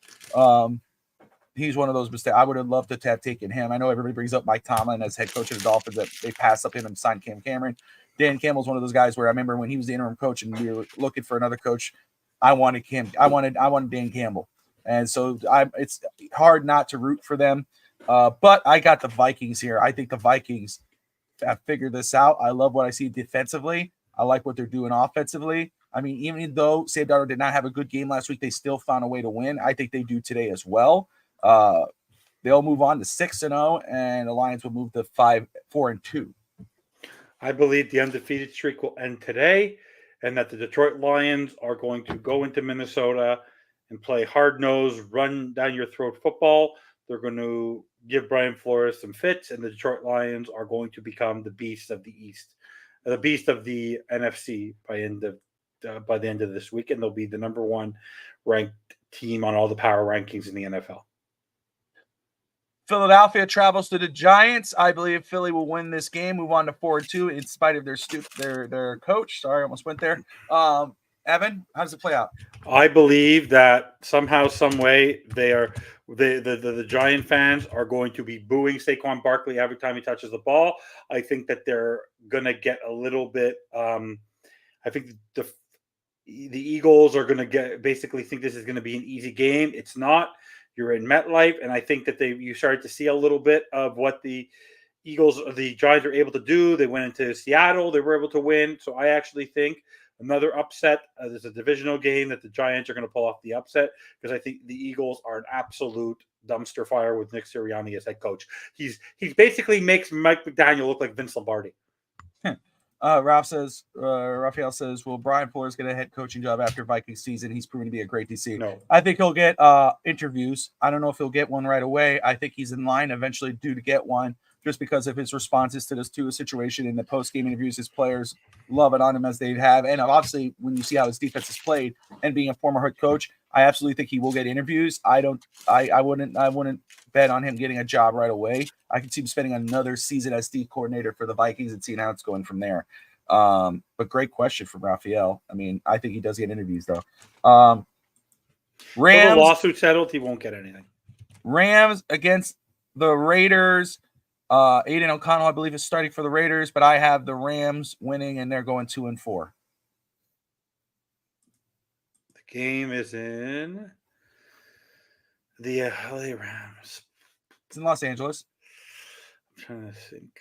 He's one of those mistakes. I would have loved to have taken him. I know everybody brings up Mike Tomlin as head coach of the Dolphins, that they passed up him and signed Cam Cameron. Dan Campbell's one of those guys where I remember when he was the interim coach and we were looking for another coach, I wanted him. I wanted Dan Campbell. And so it's hard not to root for them. But I got the Vikings here. I think the Vikings have figured this out. I love what I see defensively. I like what they're doing offensively. I mean, even though Sam Darnold did not have a good game last week, they still found a way to win. I think they do today as well. They'll move on to 6-0, and the Lions will move to 4-2. I believe the undefeated streak will end today, and that the Detroit Lions are going to go into Minnesota and play hard-nosed, run-down-your-throat football. They're going to give Brian Flores some fits, and the Detroit Lions are going to become the beast of the East, the beast of the NFC by the end of this week, and they'll be the number one ranked team on all the power rankings in the NFL. Philadelphia travels to the Giants. I believe Philly will win this game, move on to 4-2 in spite of their coach. Sorry, I almost went there. Evan, how does it play out? I believe that somehow, some way, the Giant fans are going to be booing Saquon Barkley every time he touches the ball. I think that they're going to get a little bit. I think the Eagles are going to basically think this is going to be an easy game. It's not. You're in MetLife, and I think that you started to see a little bit of what the Giants are able to do. They went into Seattle. They were able to win. So I actually think another upset. There's a divisional game that the Giants are going to pull off the upset, because I think the Eagles are an absolute dumpster fire with Nick Sirianni as head coach. He basically makes Mike McDaniel look like Vince Lombardi. Raphael says, will Brian Flores get a head coaching job after Vikings season? He's proven to be a great DC. No. I think he'll get interviews. I don't know if he'll get one right away. I think he's in line eventually due to get one, just because of his responses to this situation in the post-game interviews. His players love it on him as they have. And obviously, when you see how his defense is played and being a former head coach, I absolutely think he will get interviews. I wouldn't bet on him getting a job right away. I can see him spending another season as D coordinator for the Vikings and seeing how it's going from there. But great question from Raphael. I mean, I think he does get interviews though. Rams, the lawsuit settled, he won't get anything. Rams against the Raiders. Aiden O'Connell, I believe, is starting for the Raiders, but I have the Rams winning, and they're going 2-4. The game is in the LA Rams. It's in Los Angeles. I'm trying to think.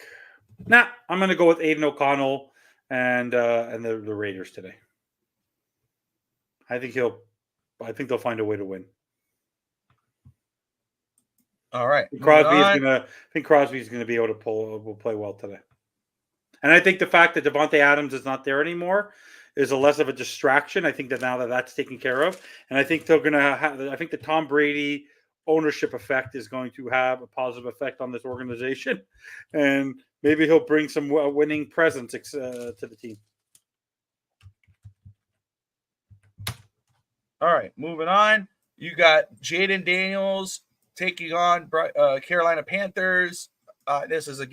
I'm going to go with Aiden O'Connell and the Raiders today. I think they'll find a way to win. All right. I think Crosby's gonna be able to will play well today. And I think the fact that Devontae Adams is not there anymore is a less of a distraction. I think that now that that's taken care of, and I think they're gonna have. I think the Tom Brady ownership effect is going to have a positive effect on this organization, and maybe he'll bring some winning presence to the team. All right, moving on. You got Jaden Daniels taking on Carolina Panthers. This is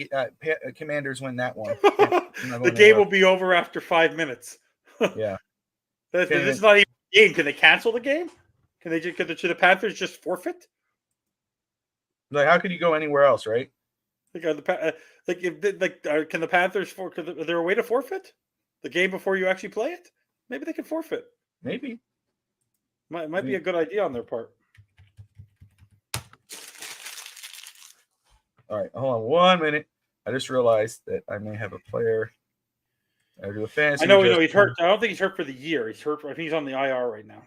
Commanders win that one. The game will be over after 5 minutes. Yeah. This is not even a game. Can they cancel the game? Can the Panthers just forfeit? Like, how could you go anywhere else, right? Can the Panthers is there a way to forfeit the game before you actually play it? Maybe they can forfeit. Maybe. Might be a good idea on their part. All right, hold on 1 minute. I just realized that I may have a player. I do a fantasy. I know he's hurt. I don't think he's hurt for the year. He's hurt. I think he's on the IR right now.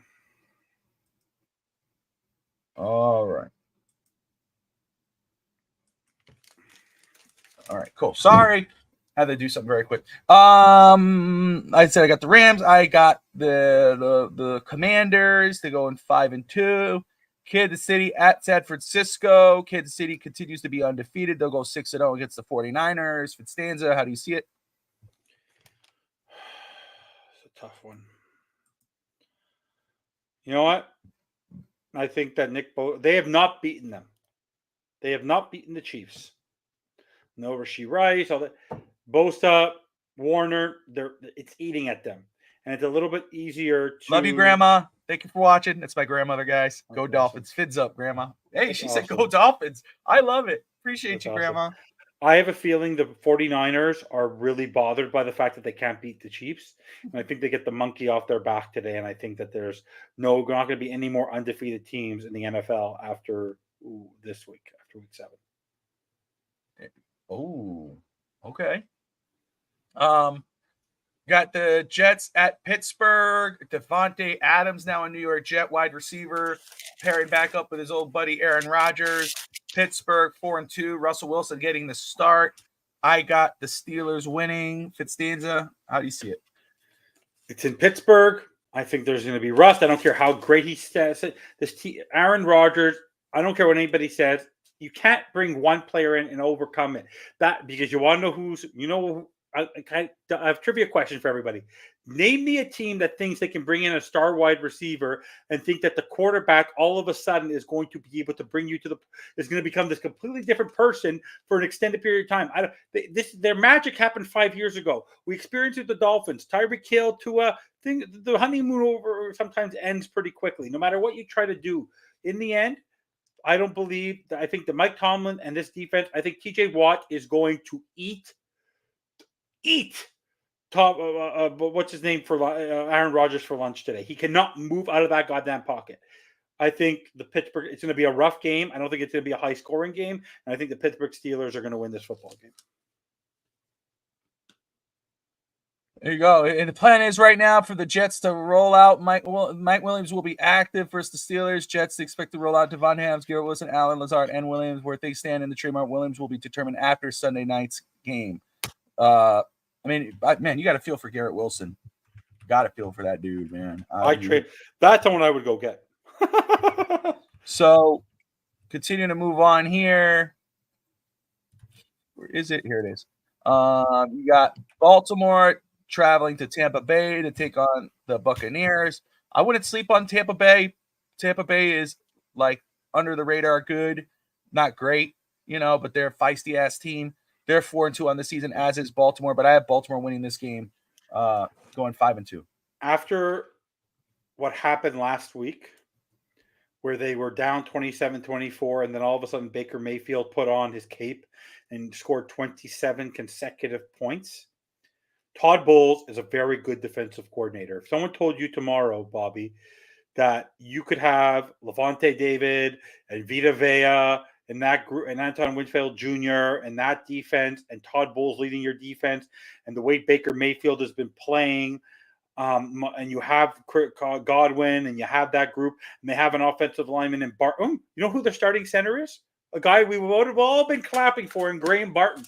All right. All right, cool. Sorry. Had to do something very quick. I said I got the Rams. I got the Commanders. They're going 5-2. Kansas City at San Francisco. Kansas City continues to be undefeated. They'll go 6-0 against the 49ers. Fitzstanza, how do you see it? It's a tough one. You know what? I think that they have not beaten them. They have not beaten the Chiefs. No Rashee Rice, all that. Bosa, Warner, it's eating at them. And it's a little bit easier to... Love you, Grandma. Thank you for watching. That's my grandmother, guys. Go Dolphins. Fins up, Grandma. Hey, that's she said go Dolphins. I love it. Appreciate you, Grandma. I have a feeling the 49ers are really bothered by the fact that they can't beat the Chiefs. And I think they get the monkey off their back today. And I think that there's not going to be any more undefeated teams in the NFL after this week, after week 7. Oh, okay. Got the Jets at Pittsburgh. Devontae Adams now a New York Jet wide receiver, pairing back up with his old buddy Aaron Rodgers. Pittsburgh 4-2. Russell Wilson getting the start. I got the Steelers winning. Fitzstanza, how do you see it? It's in Pittsburgh. I think there's going to be rust. I don't care how great he says it. Aaron Rodgers, I don't care what anybody says. You can't bring one player in and overcome it. Because you want to know I have trivia question for everybody. Name me a team that thinks they can bring in a star wide receiver and think that the quarterback all of a sudden is going to be able to bring you is going to become this completely different person for an extended period of time. Their magic happened 5 years ago. We experienced it with the Dolphins. Tyreek Hill the honeymoon over sometimes ends pretty quickly, no matter what you try to do. In the end, I think that Mike Tomlin and this defense, I think TJ Watt is going to eat what's his name for Aaron Rodgers for lunch today. He cannot move out of that goddamn pocket. I think it's going to be a rough game. I don't think it's going to be a high scoring game. And I think the Pittsburgh Steelers are going to win this football game. There you go. And the plan is right now for the Jets to roll out. Mike Williams will be active versus the Steelers. Jets expect to roll out Devon Hams, Garrett Wilson, Allen Lazard, and Williams. Where they stand in the trademark Williams will be determined after Sunday night's game. Man, you got to feel for Garrett Wilson. Got to feel for that dude, man. That's someone I would go get. So, continuing to move on here. Where is it? Here it is. You got Baltimore traveling to Tampa Bay to take on the Buccaneers. I wouldn't sleep on Tampa Bay. Tampa Bay is like under the radar good, not great, but they're a feisty ass team. They're 4-2 on the season, as is Baltimore, but I have Baltimore winning this game, going 5-2. After what happened last week, where they were down 27-24, and then all of a sudden Baker Mayfield put on his cape and scored 27 consecutive points. Todd Bowles is a very good defensive coordinator. If someone told you tomorrow, Bobby, that you could have Levante David and Vita Vea and that group and Anton Winfield Jr. and that defense and Todd Bowles leading your defense and the way Baker Mayfield has been playing, and you have Godwin and you have that group and they have an offensive lineman in Barton. You know who their starting center is? A guy we would have all been clapping for in Graham Barton,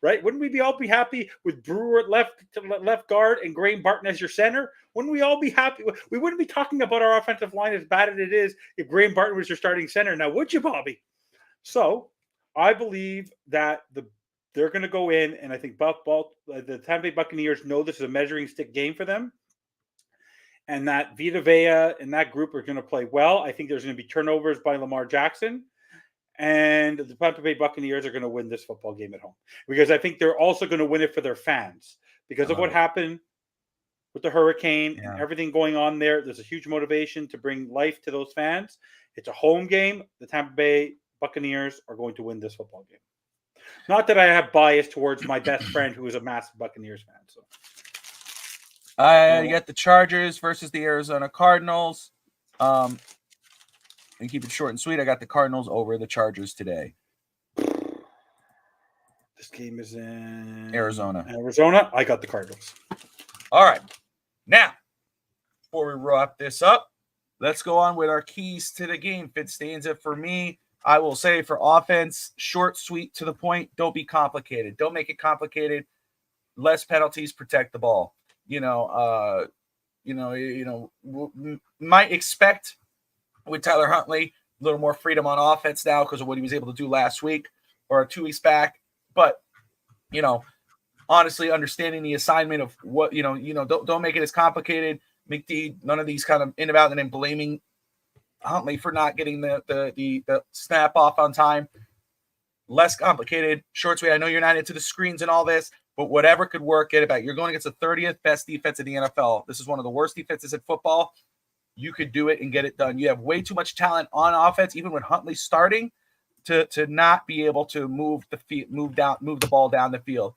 right? Wouldn't we all be happy with Brewer at left guard and Graham Barton as your center? Wouldn't we all be happy? We wouldn't be talking about our offensive line as bad as it is if Graham Barton was your starting center. Now, would you, Bobby? So I believe that they're going to go in, and I think the Tampa Bay Buccaneers know this is a measuring stick game for them, and that Vita Vea and that group are going to play well. I think there's going to be turnovers by Lamar Jackson, and the Tampa Bay Buccaneers are going to win this football game at home because I think they're also going to win it for their fans because of what happened with the hurricane and everything going on there. There's a huge motivation to bring life to those fans. It's a home game. The Tampa Bay Buccaneers are going to win this football game. Not that I have bias towards my best friend who is a massive Buccaneers fan. So I got the Chargers versus the Arizona Cardinals. And keep it short and sweet. I got the Cardinals over the Chargers today. game is in Arizona. I got the Cardinals. All right. Now, before we wrap this up, let's go on with our keys to the game. Fitstanza, for me, I will say for offense, short, sweet, to the point. Don't be complicated. Don't make it complicated. Less penalties, protect the ball. Might expect with Tyler Huntley a little more freedom on offense now because of what he was able to do last week or 2 weeks back. But honestly, understanding the assignment of what don't make it as complicated. McD, none of these kind of in about and then blaming Huntley for not getting the snap off on time. Less complicated, short, sweet. I know you're not into the screens and all this, but whatever could work, get it back. You're going against the 30th best defense in the NFL. This is one of the worst defenses in football. You could do it and get it done. You have way too much talent on offense, even with Huntley starting, to not be able to move the ball down the field.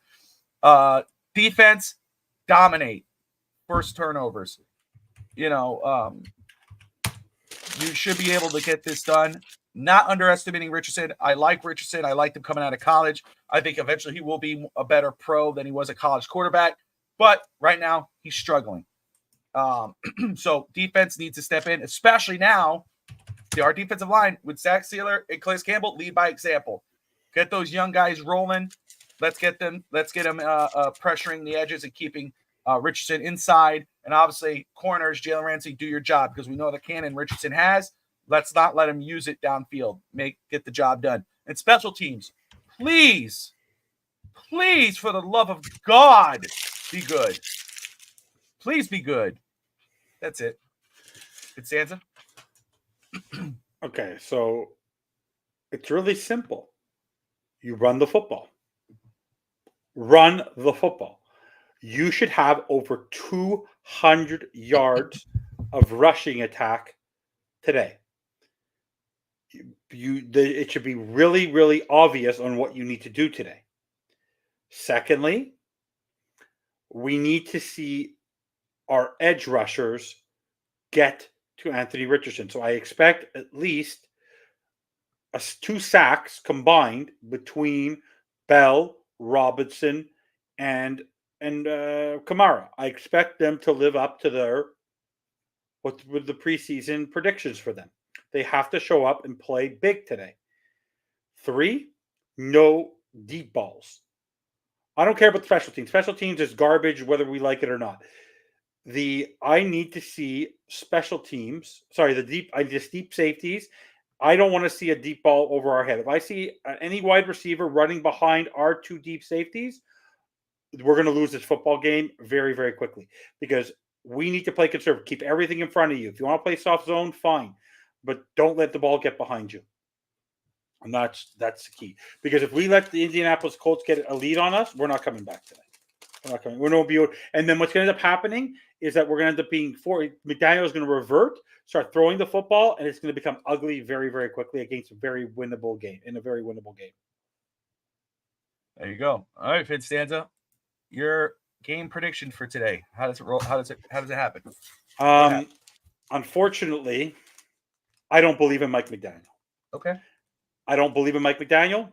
Defense, dominate. First turnovers. You should be able to get this done. Not underestimating Richardson. I like Richardson. I liked him coming out of college. I think eventually he will be a better pro than he was a college quarterback. But right now, he's struggling. So defense needs to step in, especially now. Our defensive line with Zach Sealer and Calais Campbell lead by example. Get those young guys rolling. Let's get them pressuring the edges and keeping Richardson inside. And obviously, corners, Jalen Ramsey, do your job because we know the cannon Richardson has. Let's not let him use it downfield. Get the job done. And special teams, please, for the love of God, be good. Please be good. That's it. Constanza? Okay, so it's really simple. You run the football. Run the football. You should have over 200 yards of rushing attack today. It should be really, really obvious on what you need to do today. Secondly, we need to see our edge rushers get to Anthony Richardson. So I expect at least 2 sacks combined between Bell, Robinson, and Kamara. I expect them to live up to what were the preseason predictions for them. They have to show up and play big today. 3, no deep balls. I don't care about the special teams. Special teams is garbage, whether we like it or not. I need to see special teams. Sorry, deep safeties. I don't want to see a deep ball over our head. If I see any wide receiver running behind our 2 deep safeties, we're going to lose this football game very, very quickly because we need to play conservative. Keep everything in front of you. If you want to play soft zone, fine, but don't let the ball get behind you. And that's the key. Because if we let the Indianapolis Colts get a lead on us, we're not coming back today. We're not coming. We're going to be. And then what's going to end up happening is that we're going to end up being McDaniel is going to revert, start throwing the football, and it's going to become ugly very, very quickly against a very winnable game. There you go. All right, Fitstanza, your game prediction for today. How does it roll? How does it happen? Unfortunately, I don't believe in Mike McDaniel. Okay. I don't believe in Mike McDaniel.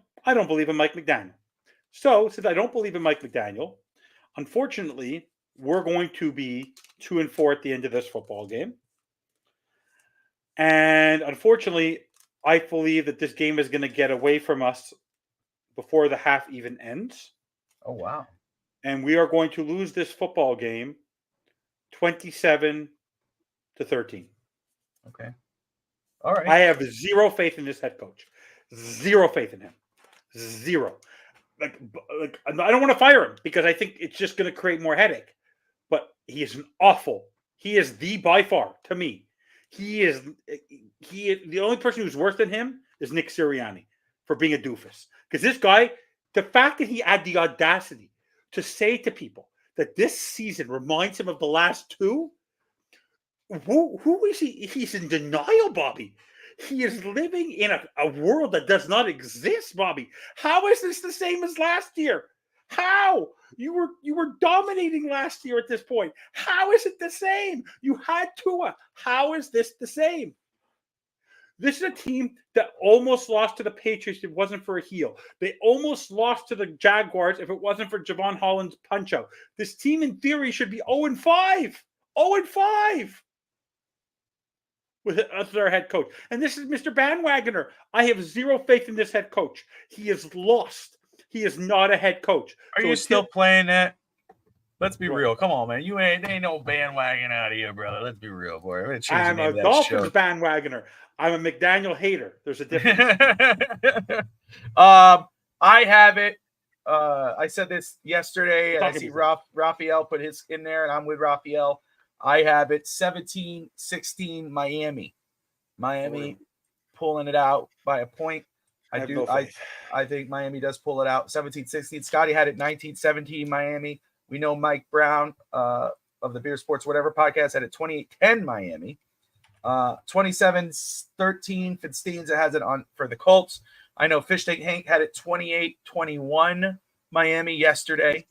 So, since I don't believe in Mike McDaniel, unfortunately, we're going to be 2-4 at the end of this football game. And unfortunately, I believe that this game is going to get away from us before the half even ends. Oh, wow. And we are going to lose this football game 27-13. Okay. All right. I have zero faith in this head coach. Zero faith in him. Zero. Like I don't want to fire him because I think it's just going to create more headache. But he is by far, to me, he is the only person who's worse than him is Nick Sirianni for being a doofus. Because this guy, the fact that he had the audacity to say to people that this season reminds him of the last 2, who is he? He's in denial, Bobby. He is living in a world that does not exist, Bobby. How is this the same as last year? How? You were dominating last year at this point. How is it the same? You had Tua. How is this the same? This is a team that almost lost to the Patriots if it wasn't for a heel. They almost lost to the Jaguars if it wasn't for Javon Holland's punch-out. This team, in theory, should be 0-5. 0-5 with their head coach. And this is Mr. Bandwagoner. I have zero faith in this head coach. He is lost. He is not a head coach. Are you still playing that? Let's be real. Come on, man. You ain't no bandwagon out of here, brother. Let's be real, boy. I'm a Dolphins bandwagoner. I'm a McDaniel hater. There's a difference. I have it. I said this yesterday, and I see Raphael put his in there, and I'm with Raphael. I have it 17-16 Miami. Miami pulling it out by a point. I think Miami does pull it out 17-16. Scotty had it 19-17 Miami. We know Mike Brown of the Beer Sports Whatever podcast had it 28-10 Miami. 27-13 Fitzsteins has it on for the Colts. I know Fish Tank Hank had it 28-21 Miami yesterday.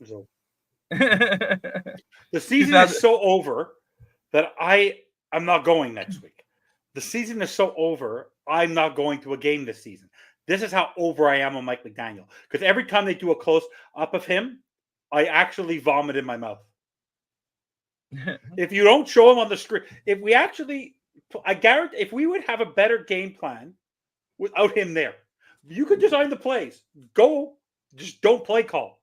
The season is so over that I'm not going next week. The season is so over, I'm not going to a game this season. This is how over I am on Mike McDaniel. Because every time they do a close up of him, I actually vomit in my mouth. If you don't show him on the screen, I guarantee if we would have a better game plan without him there, you could design the plays. Just don't play call.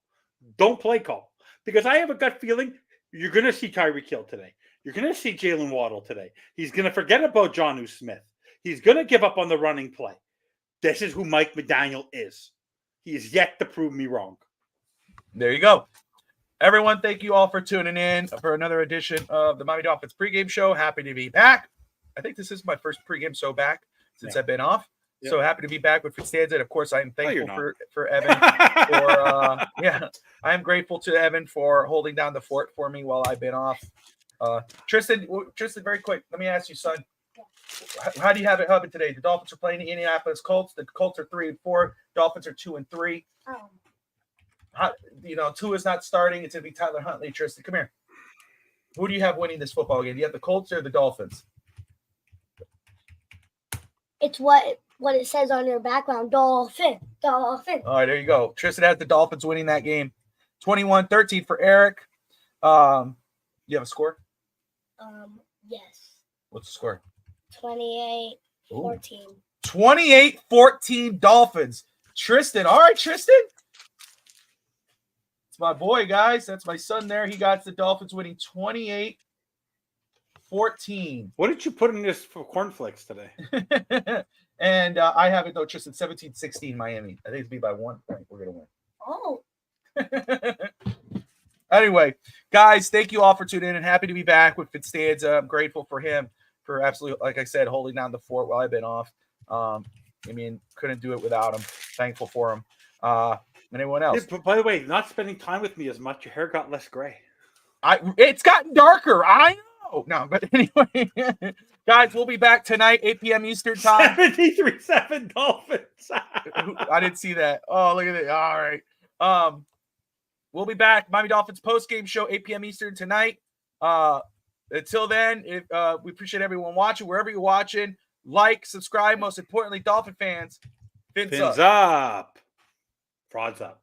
Don't play call. Because I have a gut feeling you're going to see Tyreek Hill today. You're going to see Jalen Waddle today. He's going to forget about Jonnu Smith. He's going to give up on the running play. This is who Mike McDaniel is. He is yet to prove me wrong. There you go. Everyone, thank you all for tuning in for another edition of the Miami Dolphins pregame show. Happy to be back. I think this is my firt pregame show back since I've been off. Yeah. So happy to be back with Fitzstanza. And of course, I am thankful for Evan. I am grateful to Evan for holding down the fort for me while I've been off. Tristan, very quick. Let me ask you, son. How do you have it today? The Dolphins are playing the Indianapolis Colts. The Colts are 3-4. Dolphins are 2-3. Two is not starting. It's going to be Tyler Huntley. Tristan, come here. Who do you have winning this football game? Do you have the Colts or the Dolphins? It's what it says on your background. Dolphin. All right, there you go. Tristan has the Dolphins winning that game. 21-13 for Eric. You have a score? Yes. What's the score? 28-14. 28-14 Dolphins. Tristan. All right, Tristan. It's my boy, guys. That's my son there. He got the Dolphins winning 28-14. What did you put in this for cornflakes today? And I have it, though, Tristan, 17-16 Miami. I think it's be by 1 point. We're going to win. Oh. Anyway, guys, thank you all for tuning in and happy to be back with Fitzstanza. I'm grateful for him for absolutely, like I said, holding down the fort while I've been off. Couldn't do it without him. Thankful for him. Anyone else? Yeah, by the way, not spending time with me as much, your hair got less gray. It's gotten darker. I know. No, but anyway, guys, we'll be back tonight, 8 p.m. Eastern time. 73-7 Dolphins. I didn't see that. Oh, look at it. All right. We'll be back. Miami Dolphins post-game show, 8 p.m. Eastern tonight. Until then, we appreciate everyone watching. Wherever you're watching, like, subscribe. Most importantly, Dolphin fans, fins up. Frauds up.